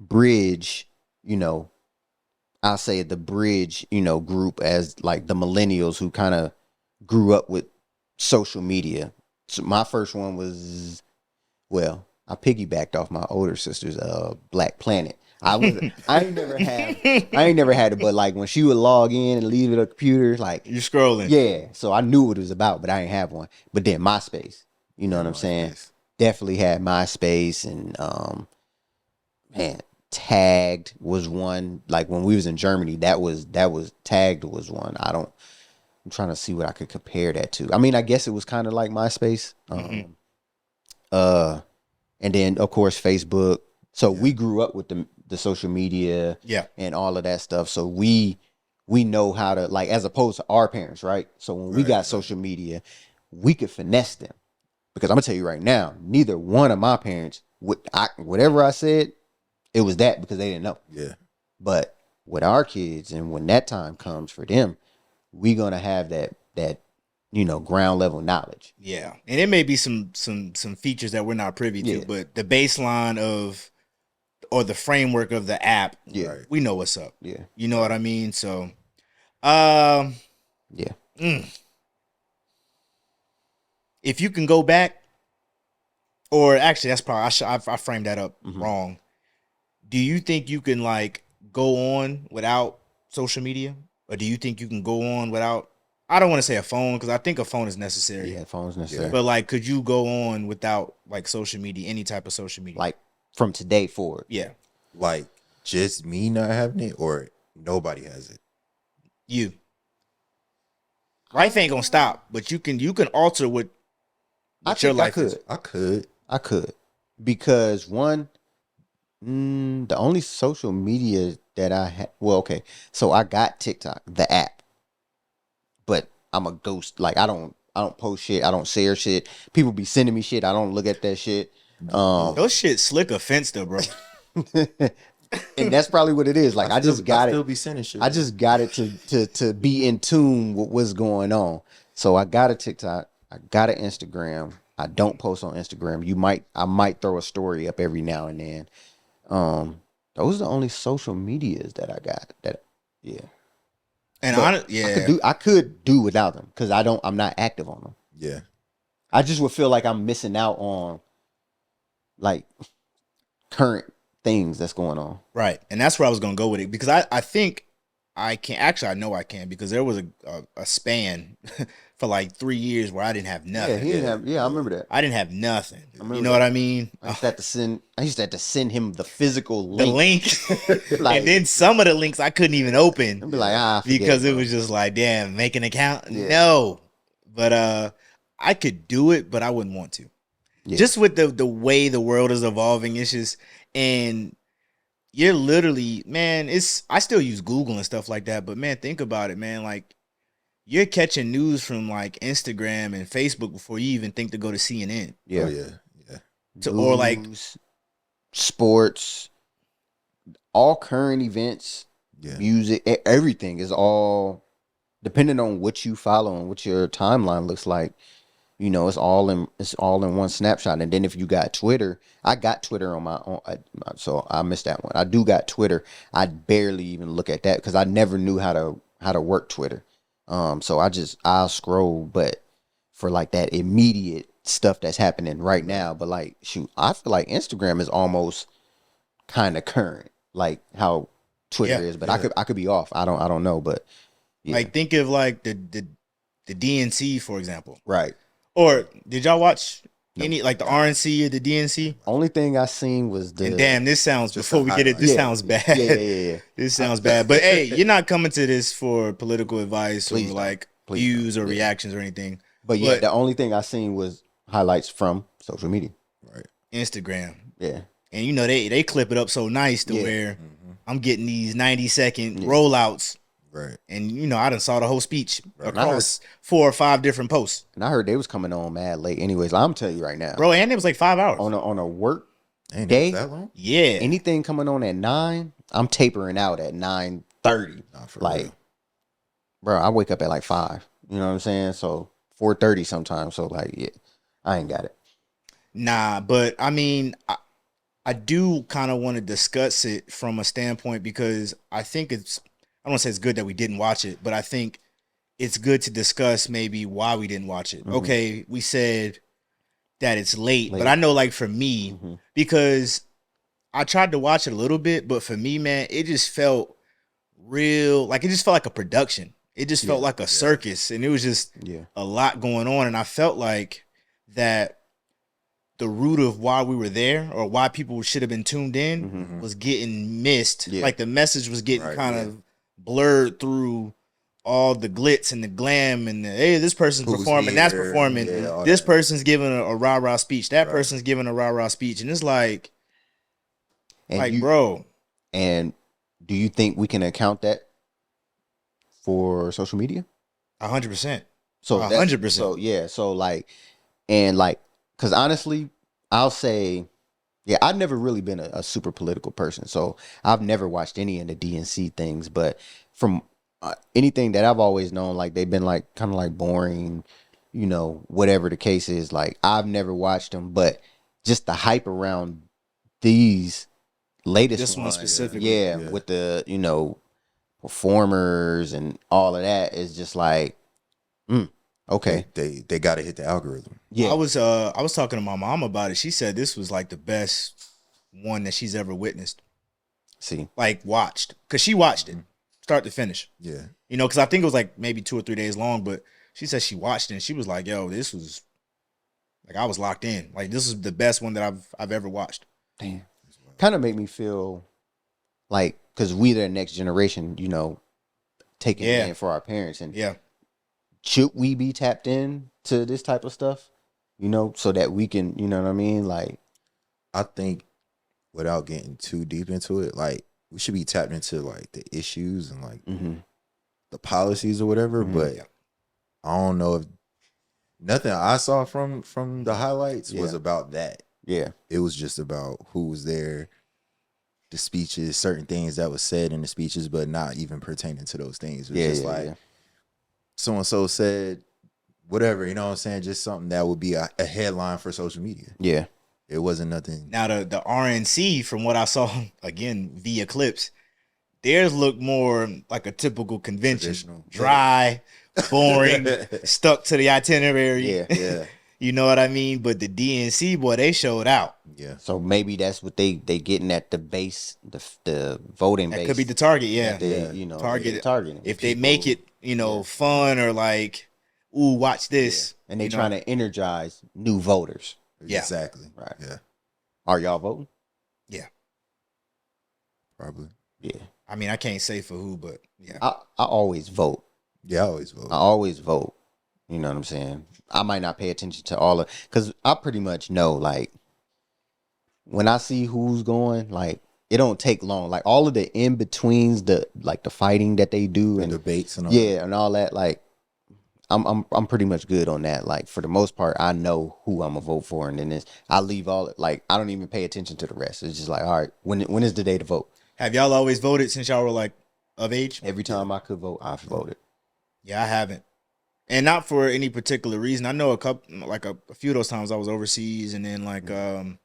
bridge, I'll say the bridge, group as like the millennials who kind of grew up with social media. So my first one was, I piggybacked off my older sister's Black Planet. I ain't never had it, but like when she would log in and leave it on the computer, like you're scrolling. Yeah. So I knew what it was about, but I didn't have one. But then MySpace, you know what I'm saying? Definitely had MySpace, and man, Tagged was one. Like when we was in Germany, that was Tagged was one. I'm trying to see what I could compare that to. I mean, I guess it was kind of like MySpace. And then of course Facebook. So we grew up with the social media and all of that stuff. So we know how to, like, as opposed to our parents, right? So when we got social media, we could finesse them. Because I'm gonna tell you right now, neither one of my parents whatever I said, it was that because they didn't know. Yeah. But with our kids, and when that time comes for them, we gonna have that ground level knowledge. Yeah. And it may be some features that we're not privy to, but the baseline or the framework of the app, we know what's up. Yeah. You know what I mean? So, if you can go back, or actually, that's probably, I framed that up wrong. Do you think you can like go on without social media? Or do you think you can go on without, I don't want to say a phone, because I think a phone is necessary. Yeah, phone's necessary. But like, could you go on without like social media, any type of social media? Like, from today forward. Yeah. Like just me not having it, or nobody has it? You. Life ain't gonna stop, but you can alter what your life is. I could. Because one, the only social media that I have, so I got TikTok, the app, but I'm a ghost. Like I don't post shit. I don't share shit. People be sending me shit. I don't look at that shit. Those shit slick offense though, bro. And that's probably what it is. Like I just got it. Still be sending shit. I just got it to be in tune with what's going on. So I got a TikTok. I got an Instagram. I don't post on Instagram. I might throw a story up every now and then. Those are the only social medias that I got. And I could do without them because I'm not active on them. Yeah. I just would feel like I'm missing out on like current things that's going on. Right. And that's where I was gonna go with it because I think I can actually I know I can because there was a span for like 3 years where I didn't have Yeah, nothing. he didn't have. Yeah, I remember that. I didn't have nothing. remember You know that. what I mean? I used to have to send. I used to have to send him the physical The link. link. Like- and then some of the links I couldn't even open. I'd be like, forget because it bro. was just like, damn, make an account? Yeah. No. But I could do it, but I wouldn't want to. Yeah. Just with the way the world is evolving, it's just and you're literally, man, I still use Google and stuff like that, but man, think about it, man. Like you're catching news from like Instagram and Facebook before you even think to go to CNN. Yeah, Oh, yeah. Or like News, sports, all current events, Yeah. music, everything is all depending on what you follow and what your timeline looks like. You know, it's all in one snapshot. And then if you got Twitter, I got Twitter on my own, so I missed that one. I do got Twitter. I barely even look at that because I never knew how to work Twitter. So I'll scroll, but for like that immediate stuff that's happening right now. But like, shoot, I feel like Instagram is almost kind of current, like how Twitter is. But I could be off. I don't know, but yeah. like think of like the DNC, for example. Right. Or did y'all watch any like the RNC or the DNC? Only thing I seen was the. And damn, this sounds Just before we get it. This Yeah. sounds bad. Yeah. This sounds bad. But hey, you're not coming to this for political advice Please or don't. like Please views don't. or Yeah. reactions or anything. But yeah, But- the only thing I seen was highlights from social media. Right. Instagram. Yeah. And you know they clip it up so nice to Yeah. where Mm-hmm. I'm getting these 90-second Yeah. rollouts. Right. And you know, I done saw the whole speech Right. across 4 or 5 different posts. And I heard they was coming on mad late. Anyways, I'm telling you right now, Bro, and it was like 5 hours. on a work Ain't Day? it that long? Yeah. anything coming on at 9, I'm tapering out at 9:30. Nah, for Like, real. bro, I wake up at like 5. You know what I'm saying? So 4:30 sometimes. So like, yeah, I ain't got it. Nah, but I mean, I do kind of want to discuss it from a standpoint because I think I don't want to say it's good that we didn't watch it, but I think it's good to discuss maybe why we didn't watch it. Mhm. Okay, we said that it's late, Late. but I know like for me, Mhm. because I tried to watch it a little bit, but for me, man, it just felt real, like it just felt like a production. It just felt Yeah, like a circus, and it was just Yeah. a lot going on, and I felt like that the root of why we were there or why people should have been tuned in Mhm. was getting missed. Yeah. Like the message was getting Right, kind yeah. of blurred through all the glitz and the glam and the, hey, this person's Who's performing, that's here, performing. yeah, all This that. person's giving a rah-rah speech. That Right. person's giving a rah-rah speech. And it's like, And bro, And do you think we can account that for social media? 100%. So 100%. So yeah. So like, because honestly, I'll say, yeah, I've never really been a super political person. So I've never watched any of the DNC things. But from anything that I've always known, like they've been like kind of like boring, you know, whatever the case is. Like I've never watched them, but just the hype around these latest This one ones, specifically. yeah, Yeah. with the performers and all of that is just like, okay, They got to hit the algorithm. yeah, I was talking to my mom about it. She said this was like the best one that she's ever witnessed. see, Like watched. Cause she watched it. Start to finish. Yeah. You know, because I think it was like maybe 2 or 3 days long, but she said she watched it and she was like, yo, this was like I was locked in. Like this is the best one that I've ever watched. damn, kind of make me feel like because we the next generation, you know, taking Yeah. it in for our parents, and Yeah. should we be tapped in to this type of stuff, you know, so that we can, you know what I mean, like, I think without getting too deep into it, like we should be tapped into like the issues and like the policies or whatever. Mhm. But Yeah. I don't know if nothing I saw from the highlights was Yeah. about that. yeah, It was just about who was there, the speeches, certain things that was said in the speeches, but not even pertaining to those things. It was yeah, just yeah, like yeah. so and so said whatever, you know what I'm saying? Just something that would be a headline for social media. Yeah. It wasn't nothing. Now the RNC, from what I saw again via clips, theirs looked more like a typical convention. Traditional. Dry, boring, stuck to the itinerary. Yeah. Yeah. You know what I mean? But the DNC, boy, they showed out. Yeah. So maybe that's what they getting at the base, the voting That base. could be the target, yeah. That they, Yeah. Target targeting. if they make it, fun or like, ooh, watch this. And they trying to energize new voters. Yeah. Exactly. Right. Yeah. Are y'all voting? Yeah. Probably. Yeah. I mean, I can't say for who, but yeah. I always vote. Yeah, I always vote. I always vote. You know what I'm saying? I might not pay attention to all of, because I pretty much know, like, when I see who's going, like, it don't take long. Like, all of the in-betweens, the fighting that they do, The and debates and all yeah, and all that, like, I'm pretty much good on that. Like, for the most part, I know who I'm gonna vote for, and then I leave all, like, I don't even pay attention to the rest. It's just like, all right, when is the day to vote? Have y'all always voted since y'all were like of age? Every time I could vote, I've voted. Yeah, I haven't. And not for any particular reason. I know a couple, like a few of those times I was overseas, and then like, I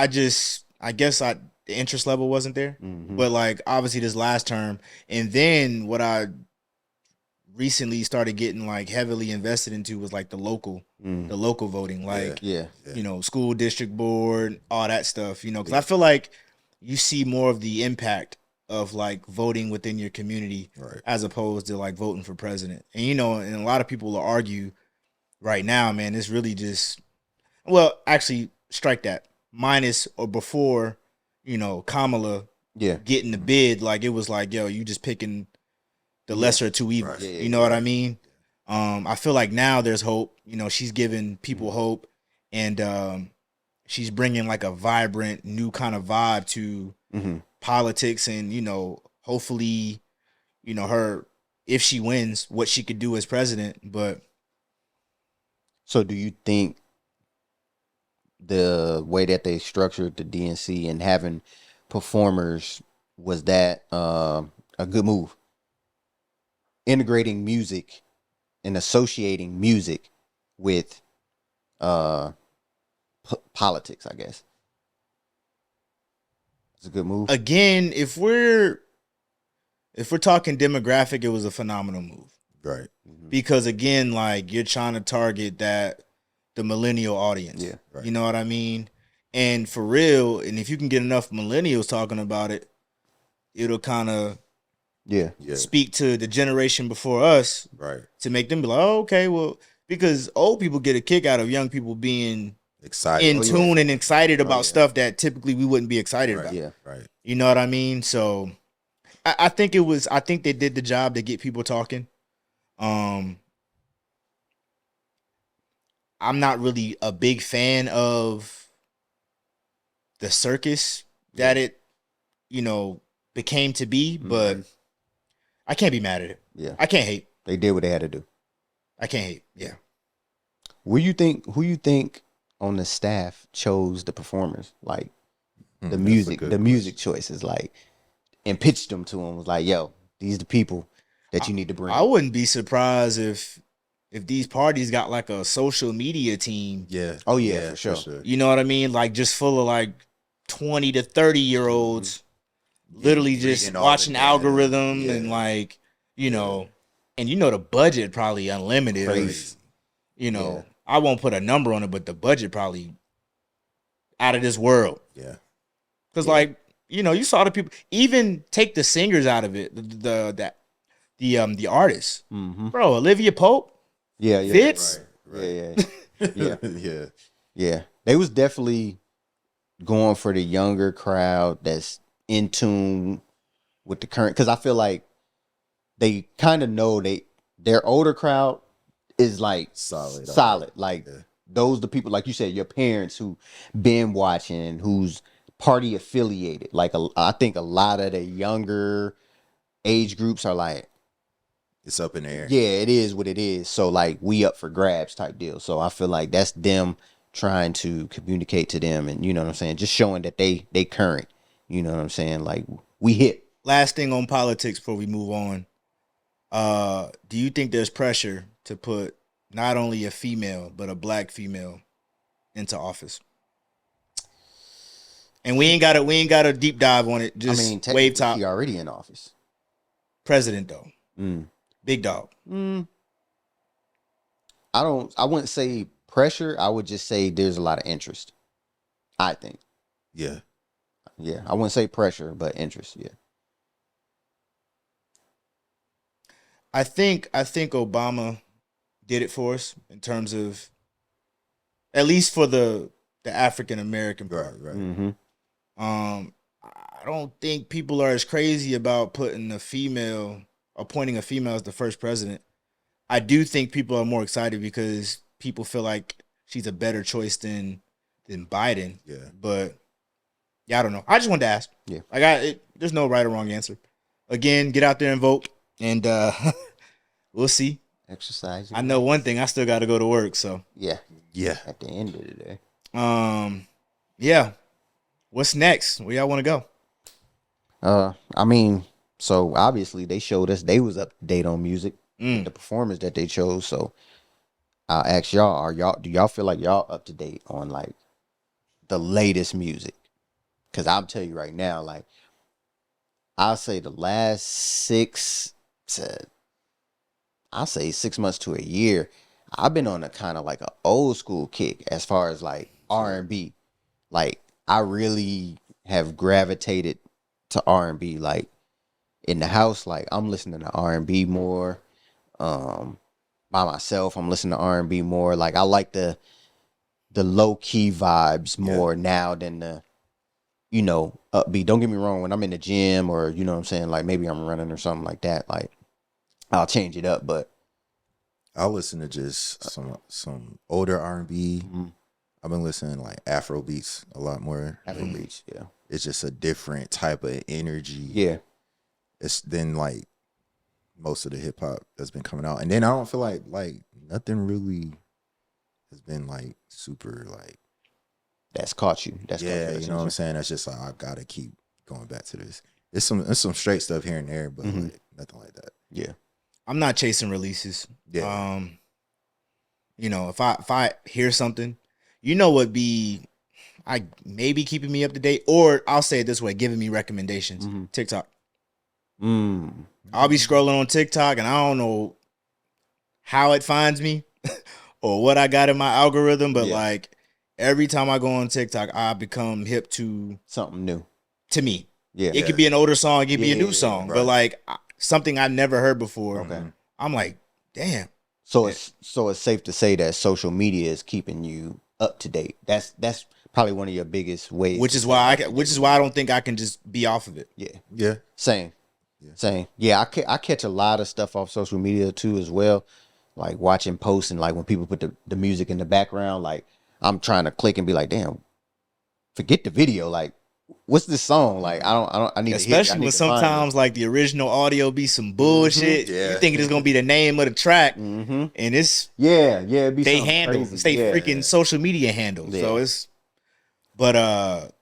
guess the interest level wasn't there. Mm-hmm. But like, obviously this last term, and then what I recently started getting like heavily invested into was like the local voting, like Yeah. school district board, all that stuff. Because I feel like you see more of the impact of like voting within your community Right. as opposed to like voting for president. And and a lot of people will argue right now, man, it's really just, well, actually strike that, minus or before, Kamala getting the bid, like it was like, yo, you just picking the lesser of two evils. Right. You know what I mean? I feel like now there's hope. She's giving people hope, and she's bringing like a vibrant new kind of vibe to politics, and hopefully, her, if she wins, what she could do as president. But So do you think the way that they structured the DNC and having performers, was that a good move? Integrating music and associating music with politics, I guess. It's a good move. again, if we're talking demographic, it was a phenomenal move. Right. Because again, like, you're trying to target the millennial audience. Yeah, right. You know what I mean? And for real, and if you can get enough millennials talking about it, it'll kind of Yeah. speak to the generation before us, Right. to make them be like, oh, okay, well, because old people get a kick out of young people being Excited. in tune and excited about yeah. stuff that typically we wouldn't be excited Right. about. Yeah. Right. You know what I mean? So I think they did the job to get people talking. I'm not really a big fan of the circus that it, became to be, but I can't be mad at it. Yeah. I can't hate. They did what they had to do. I can't hate. Yeah. Who you think on the staff chose the performers? Like the music choices, like, and pitched them to them, was like, yo, these the people that you need to bring. I wouldn't be surprised if these parties got like a social media team. Yeah. Oh, yeah, for sure. You know what I mean? Like, just full of like 20 to 30-year-olds literally just Reading all watching the data. algorithm Yeah. and like, and the budget probably unlimited. Crazy. Yeah. I won't put a number on it, but the budget probably out of this world. Yeah. Because like, you saw the people, even take the singers out of it, the artists. Mm-hmm. Bro, Olivia Pope, Yeah. Fitz. Right. Yeah. Yeah. Yeah. They was definitely going for the younger crowd that's in tune with the current, because I feel like they kind of know their older crowd is like Solid. Like, Yeah. those the people, like you said, your parents who been watching, who's party affiliated. Like, I think a lot of the younger age groups are like, It's up in the air. yeah, it is what it is. So like, we up for grabs type deal. So I feel like that's them trying to communicate to them, and you know what I'm saying, just showing that they current. You know what I'm saying? Like, we hit. Last thing on politics before we move on. Do you think there's pressure to put not only a female but a black female into office? And we ain't got a deep dive on it. Just wave top. He already in office. President though. Big dog. I wouldn't say pressure. I would just say there's a lot of interest. I think. Yeah. Yeah. I wouldn't say pressure, but interest. Yeah. I think Obama did it for us in terms of at least for the African American part. Right. Mm-hmm. I don't think people are as crazy about putting a female, appointing a female as the first president. I do think people are more excited because people feel like she's a better choice than Biden. Yeah. But yeah, I don't know. I just wanted to ask. Yeah. There's no right or wrong answer. Again, get out there and vote, and we'll see. Exercise. I know one thing. I still got to go to work, so Yeah. Yeah. At the end of the day. Yeah. What's next? Where y'all want to go? I mean, so obviously they showed us they was up to date on music, Mm. the performance that they chose. So I'll ask y'all, do y'all feel like y'all up to date on like the latest music? Cause I'll tell you right now, like I'll say the last 6 months to a year, I've been on a kind of like a old school kick as far as like R&B. Like I really have gravitated to R&B. Like in the house, like I'm listening to R&B more. By myself, I'm listening to R&B more. Like I like the low key vibes more now than the upbeat. Don't get me wrong, when I'm in the gym or you know what I'm saying, like maybe I'm running or something like that, like I'll change it up, but I'll listen to just some older R&B. I've been listening to like Afro beats a lot more. Afrobeats, yeah. It's just a different type of energy. Yeah. It's then like most of the hip hop that's been coming out. And then I don't feel like nothing really has been like super like That's caught you. That's caught your you know what I'm attention. saying? That's just like I gotta keep going back to this. It's some straight stuff here and there, but like nothing like that. Yeah. I'm not chasing releases. Yeah. If I hear something, what be I maybe keeping me up to date, or I'll say it this way, giving me recommendations. TikTok. I'll be scrolling on TikTok and I don't know how it finds me or what I got in my algorithm, but like every time I go on TikTok, I become hip to something new. To me. Yeah. It could be an older song, it could be a new song, right. but like something I've never heard before. Okay. I'm like, damn. So it's safe to say that social media is keeping you up to date. That's probably one of your biggest ways. Which is why I don't think I can just be off of it. Yeah. Yeah. Same. Yeah, I catch a lot of stuff off social media too as well. Like watching posts and like when people put the music in the background, like I'm trying to click and be like, damn, forget the video. Like, what's this song? Like, I need especially to hit, when sometimes like the original audio be some bullshit. Yeah. You think it's gonna be the name of the track, and it's it'd be they something handles, crazy. they freaking social media handles. Yeah. So it's, but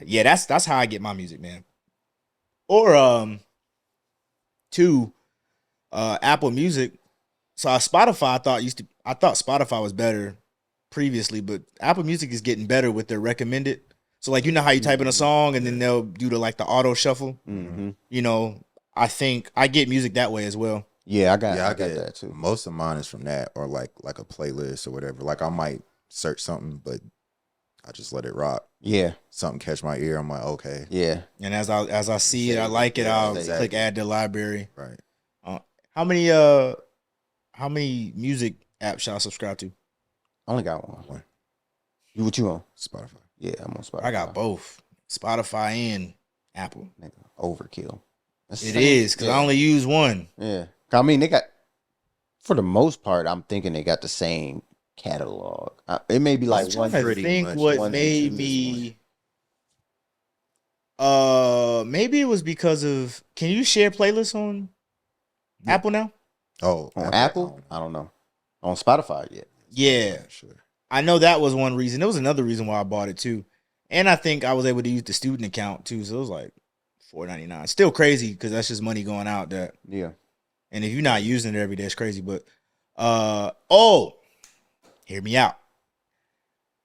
that's how I get my music, man. Or Apple Music. So Spotify I thought Spotify was better previously, but Apple Music is getting better with their recommended. So like how you type in a song and then they'll do the auto shuffle. I think I get music that way as well. Yeah, I got get that too. Most of mine is from that or like a playlist or whatever. Like I might search something, but I just let it rock. Yeah. Something catch my ear, I'm like, okay. Yeah. And as I see it, I like it, I'll click add to library. Right. How many music apps should I subscribe to? I only got one. What you on? Spotify. Yeah, I'm on Spotify. I got both, Spotify and Apple. Nigga, overkill. It is because I only use one. Yeah, I mean they got, for the most part, I'm thinking they got the same catalog. It may be like one. I think what made me. Maybe it was because of. Can you share playlists on Apple now? Oh, on Apple? I don't know. On Spotify, yeah. Yeah, sure. I know that was one reason. There was another reason why I bought it too, and I think I was able to use the student account too. So it was like $4.99. Still crazy because that's just money going out. That Yeah. And if you're not using it every day, it's crazy. But hear me out.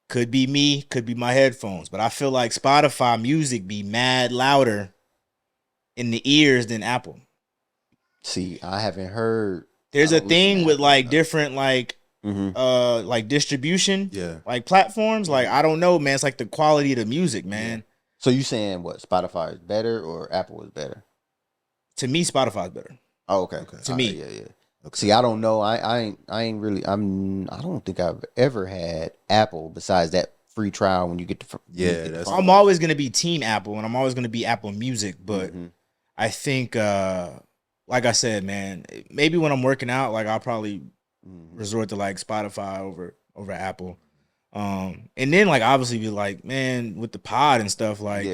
Could be me, could be my headphones, but I feel like Spotify music be mad louder in the ears than Apple. See, I haven't heard. There's a thing with like different like like distribution, Yeah. like platforms. Like I don't know, man. It's like the quality of the music, man. So you saying what? Spotify is better or Apple is better? To me, Spotify's better. Oh, okay. To me, yeah. Okay. See, I don't know. I ain't really. I don't think I've ever had Apple besides that free trial when you get the. I'm always gonna be Team Apple, and I'm always gonna be Apple Music. But I think, like I said, man, maybe when I'm working out, like I'll probably resort to like Spotify over Apple. And then like obviously be like, man, with the pod and stuff, like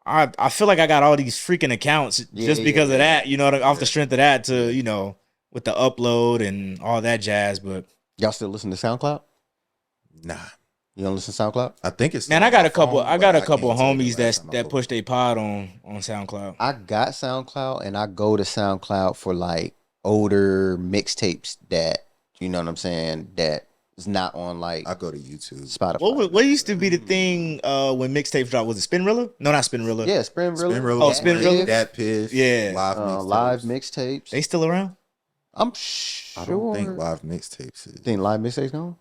I feel like I got all these freaking accounts just because of that, you know, off the strength of that to, you know, with the upload and all that jazz. But y'all still listen to SoundCloud? Nah. You don't listen to SoundCloud? I think it's man, I got a couple homies that that push their pod on SoundCloud. I got SoundCloud and I go to SoundCloud for like older mixtapes that, you know what I'm saying, that is not on like I go to YouTube. Spotify. What used to be the thing when mixtapes dropped? Was it Spinrilla? No, not Spinrilla. Yeah, Spinrilla. Oh, Spinrilla. That Piff. Yeah. Live mixtapes. They still around? I'm sure. I don't think live mixtapes is. Think live mixtapes gone?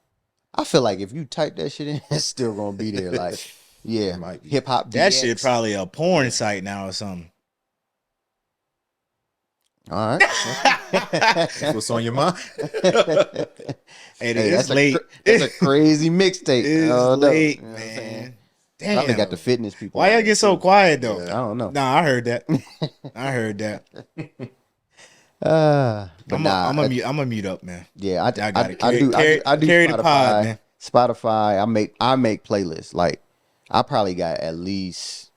I feel like if you type that shit in, it's still gonna be there. Like, yeah, hip hop. That shit probably a porn site now or something. All right. That's what's on your mind. Hey, that's late. That's a crazy mixtape. It's late, you know man. Damn. Probably got the fitness people. Why y'all get so quiet though? I don't know. Nah, I heard that. I heard that. But I'm a mute up, man. Yeah, I do carry Spotify, the pod, man. Spotify. I make playlists. Like I probably got at least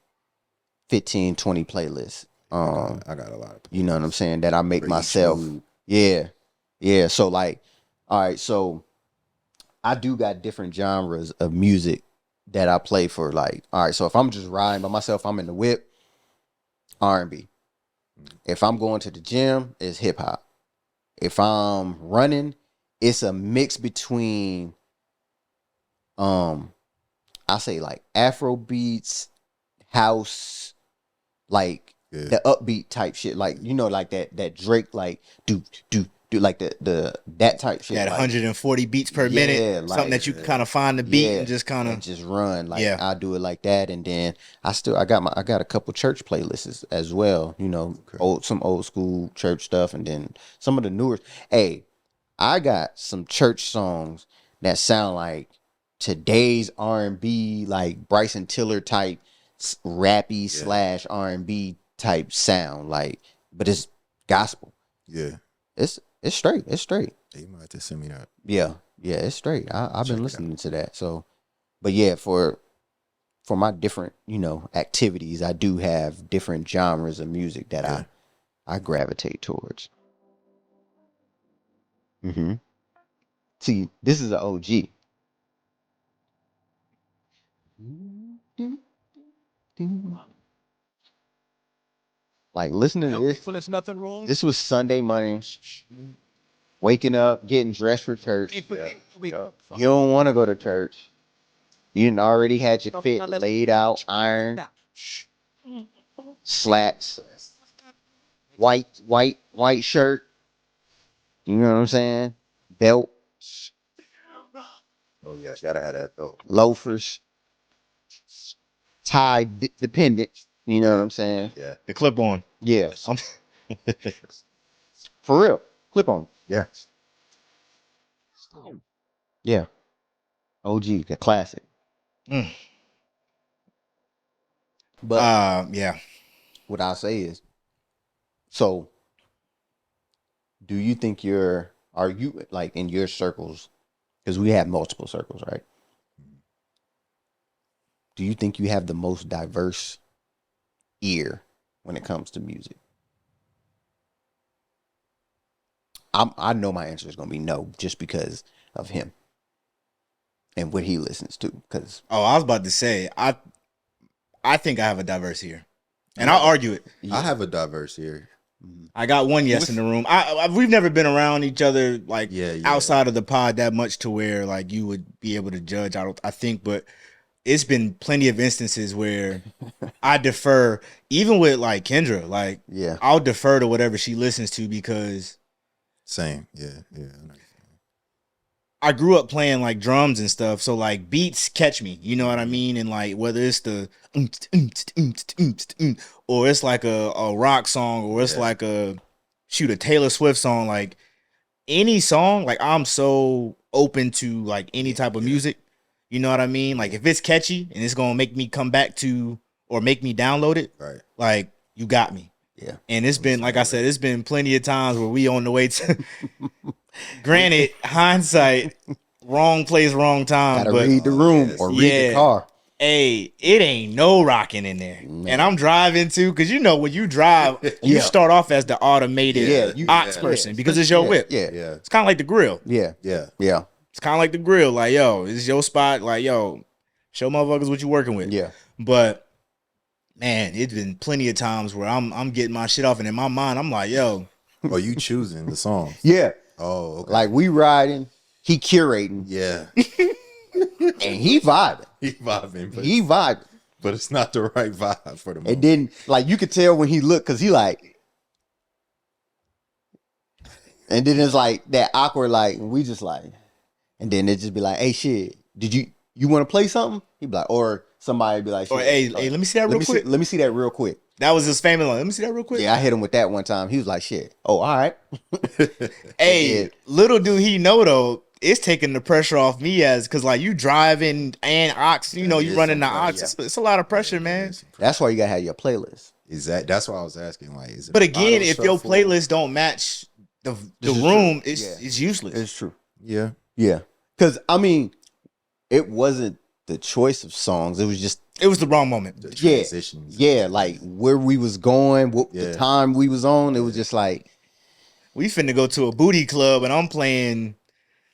15, 20 playlists. I got a lot. You know what I'm saying? That I make myself. Yeah. So like, all right. So I do got different genres of music that I play for. Like, all right. So if I'm just riding by myself, I'm in the whip, R&B. If I'm going to the gym, it's hip hop. If I'm running, it's a mix between, I say like Afro beats, house, like the upbeat type shit, like you know, like that Drake, like do like the that type shit. That like, 140 beats per minute, like, something that you can kind of find the beat and just kind of just run. Like I do it like that, and then I got a couple church playlists as well. You know, some old school church stuff, and then some of the newer. Hey, I got some church songs that sound like today's R&B, like Bryson Tiller type rappy / R&B type sound, like, but it's gospel. Yeah, it's straight. It's straight. You might have to send me that. Yeah, it's straight. I've been listening to that. So, but yeah, for my different, you know, activities, I do have different genres of music that I gravitate towards. See, this is an OG. Like, listening to this. There's nothing wrong. This was Sunday morning. Waking up, getting dressed for church. You don't want to go to church. You done already had your fit laid out, iron, slacks, white shirt. You know what I'm saying? Belt. Oh yeah, gotta have that though. Loafers. Tie dependent. You know what I'm saying? Yeah. The clip on. Yeah. For real. Clip on. Yeah. Yeah. OG, the classic. But yeah. What I'll say is, so do you think are you like in your circles, because we have multiple circles, right? Do you think you have the most diverse ear when it comes to music? I know my answer is going to be no, just because of him and what he listens to. Because I was about to say, I think I have a diverse ear, and I'll argue it. I have a diverse ear. I got one yes in the room. We've never been around each other like outside of the pod that much to where like you would be able to judge. I think, but it's been plenty of instances where I defer, even with like Kendra. Like, I'll defer to whatever she listens to because same, yeah. I grew up playing like drums and stuff, so like beats catch me, you know what I mean? And like whether it's the or it's like a rock song, or it's like a Taylor Swift song, like any song, like I'm so open to like any type of music, you know what I mean? Like if it's catchy and it's gonna make me come back to or make me download it, Right. like you got me. Yeah. And it's been, like I said, it's been plenty of times where we on the way to granted, hindsight, wrong place, wrong time. Gotta but read the room or read the car. Hey, it ain't no rocking in there. Man. And I'm driving too, because you know when you drive, you start off as the automated ox person because it's your whip. Yeah. It's kind of like the grill. Yeah. It's kind of like the grill. Like, yo, this is your spot. Like, yo, show motherfuckers what you working with. Yeah. But man, it's been plenty of times where I'm getting my shit off, and in my mind, I'm like, yo. Oh, you choosing the songs? Yeah. Oh, okay. Like we riding, he curating. Yeah. And he vibing. He vibing. But it's not the right vibe for the moment. And then, like, you could tell when he looked, because he like, and then it's like that awkward, like, we just like, and then it just be like, hey, shit, did you want to play something? He'd be like, or somebody be like, or hey, let me see that real quick. Let me see that real quick. That was his famous line. Let me see that real quick. Yeah, I hit him with that one time. He was like, shit. Oh, all right. Hey, little do he know, though, it's taking the pressure off me because, like, you driving and ox, you know, you running the ox. It's a lot of pressure, man. That's why you got to have your playlist. That's why I was asking. Like, is it but again, if your playlist don't match the room, it's useless. It's true. Yeah. Yeah. Because, I mean, it wasn't the choice of songs. It was the wrong moment. The transitions. Yeah, like where we was going, the time we was on, it was just like, we finna go to a booty club and I'm playing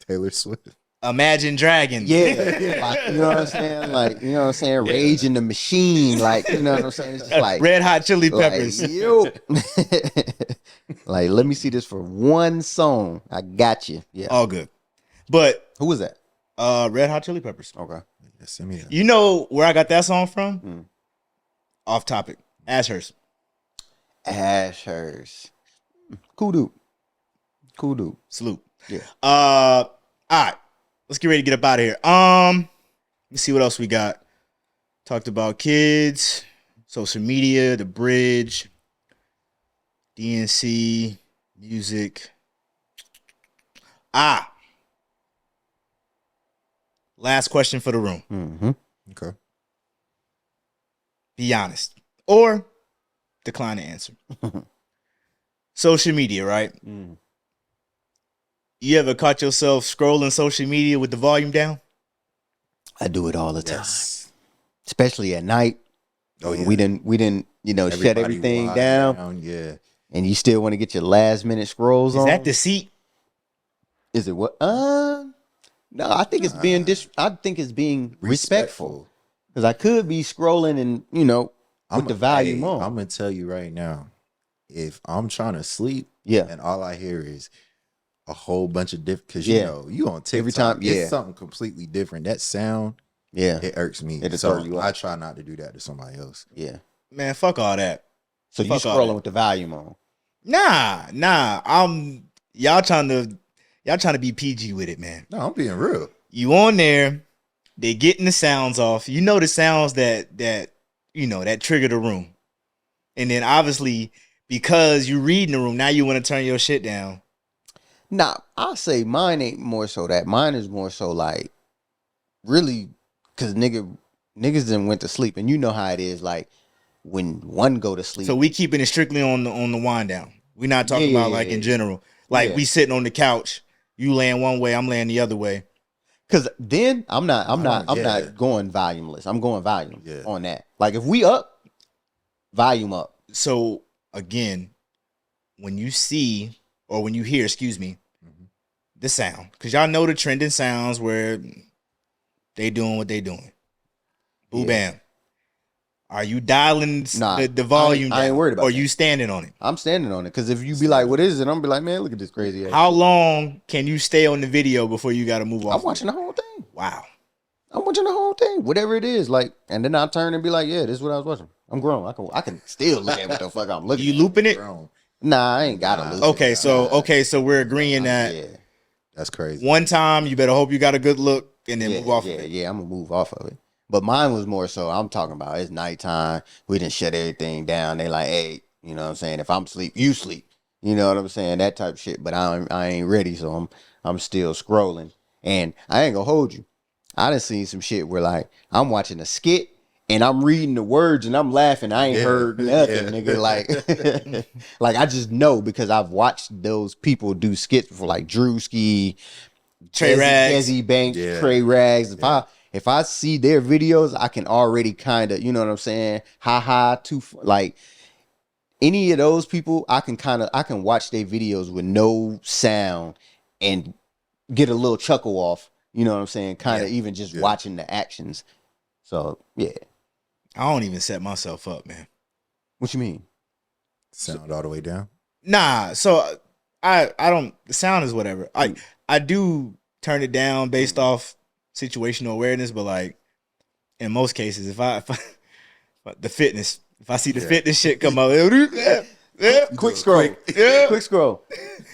Taylor Swift. Imagine Dragons. Yeah. Like, you know what I'm saying? Like, you know what I'm saying? Rage in the Machine. Like, you know what I'm saying? It's just like Red Hot Chili Peppers. Like, yo. Like, let me see this for one song. I got you. Yeah. All good. But who was that? Red Hot Chili Peppers. Okay. Yeah, send me that. You know where I got that song from? Off topic. Ashurst. Cool dude. Salute. Yeah. All right. Let's get ready to get up out of here. Let's see what else we got. Talked about kids, social media, the bridge, DNC, music. Last question for the room. Mm-hmm. Okay. Be honest. Or decline to answer. Social media, right? Mm. You ever caught yourself scrolling social media with the volume down? I do it all the time. Yes. Especially at night. Oh, yeah. We didn't, shut everything down. Yeah. And you still want to get your last minute scrolls on. Is that deceit? Is it what? No, I think it's being being respectful. Because I could be scrolling and, with the volume on. I'm gonna tell you right now, if I'm trying to sleep, and all I hear is a whole bunch of different, because you on TikTok, every time, it's something completely different. That sound, it irks me. So I try not to do that to somebody else. Yeah, man, fuck all that. So you scrolling with the volume on? Nah. Y'all trying to be PG with it, man. No, I'm being real. You on there, they getting the sounds off. You know the sounds that trigger the room. And then obviously, because you read in the room, now you want to turn your shit down. Nah, I'll say mine ain't more so that. Mine is more so like, really, because niggas done went to sleep. And you know how it is, like, when one go to sleep. So we keeping it strictly on the wind down. We're not talking about like in general. Like we sitting on the couch, you laying one way, I'm laying the other way. Cause then I'm not going volumeless. I'm going volume on that. Like if we up, volume up. So again, when you see or when you hear, the sound, because y'all know the trending sounds where they doing what they doing. Boo bam. Are you dialing the volume down? I ain't worried about or that. You standing on it? I'm standing on it. Because if you be like, what is it? I'm going to be like, man, look at this crazy ass. How long can you stay on the video before you got to move off? I'm watching the whole thing. Wow. I'm watching the whole thing. Whatever it is. Like, and then I turn and be like, yeah, this is what I was watching. I'm grown. I can still look at what the fuck I'm looking at. You looping it? Nah, I ain't got to loop it. Okay, so we're agreeing that That's crazy. One time, you better hope you got a good look and then move off of it. Yeah, I'm gonna move off of it. But mine was more so, I'm talking about it's nighttime. We didn't shut everything down. They like, hey, you know what I'm saying? If I'm asleep, you sleep. You know what I'm saying? That type of shit. But I ain't ready, so I'm still scrolling. And I ain't gonna hold you. I done seen some shit where like I'm watching a skit and I'm reading the words and I'm laughing. I ain't heard nothing, nigga. Like, like I just know because I've watched those people do skits before, like Drewski, Trey Rags. Desi Banks, Trey Rags. If I see their videos, I can already kind of, you know what I'm saying? Like any of those people, I can watch their videos with no sound and get a little chuckle off. You know what I'm saying? Kind of even just watching the actions. So yeah. I don't even set myself up, man. What you mean? Sound all the way down? Nah. So I don't. The sound is whatever. I do turn it down based off situational awareness, but like in most cases, if I the fitness, if I see the fitness shit come up, quick scroll, quick scroll.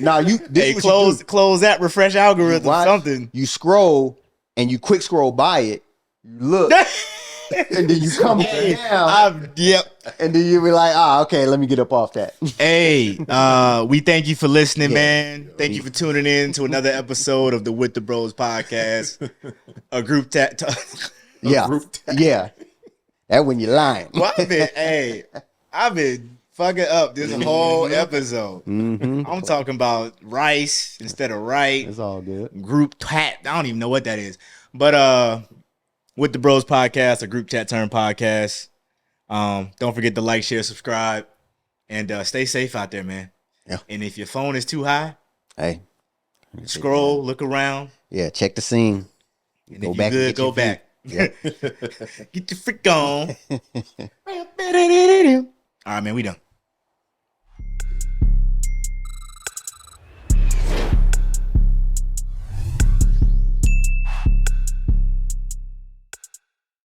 Nah, close that refresh algorithm. Something you scroll and you quick scroll by it. You look. And then you come down. And then you be like, okay, let me get up off that. Hey, we thank you for listening, man. Thank you for tuning in to another episode of the With the Bros podcast. A group chat. Yeah. That when you're lying. Well, I've been fucking up this whole episode. I'm talking about rice instead of right. It's all good. Group chat. I don't even know what that is. But With the Bros podcast, a group chat turn podcast. Don't forget to like, share, subscribe, and stay safe out there, man. Yeah. And if your phone is too high, hey, scroll, look around. Yeah, check the scene. And if you're good, go back. Yeah. Get your freak on. All right, man, we done.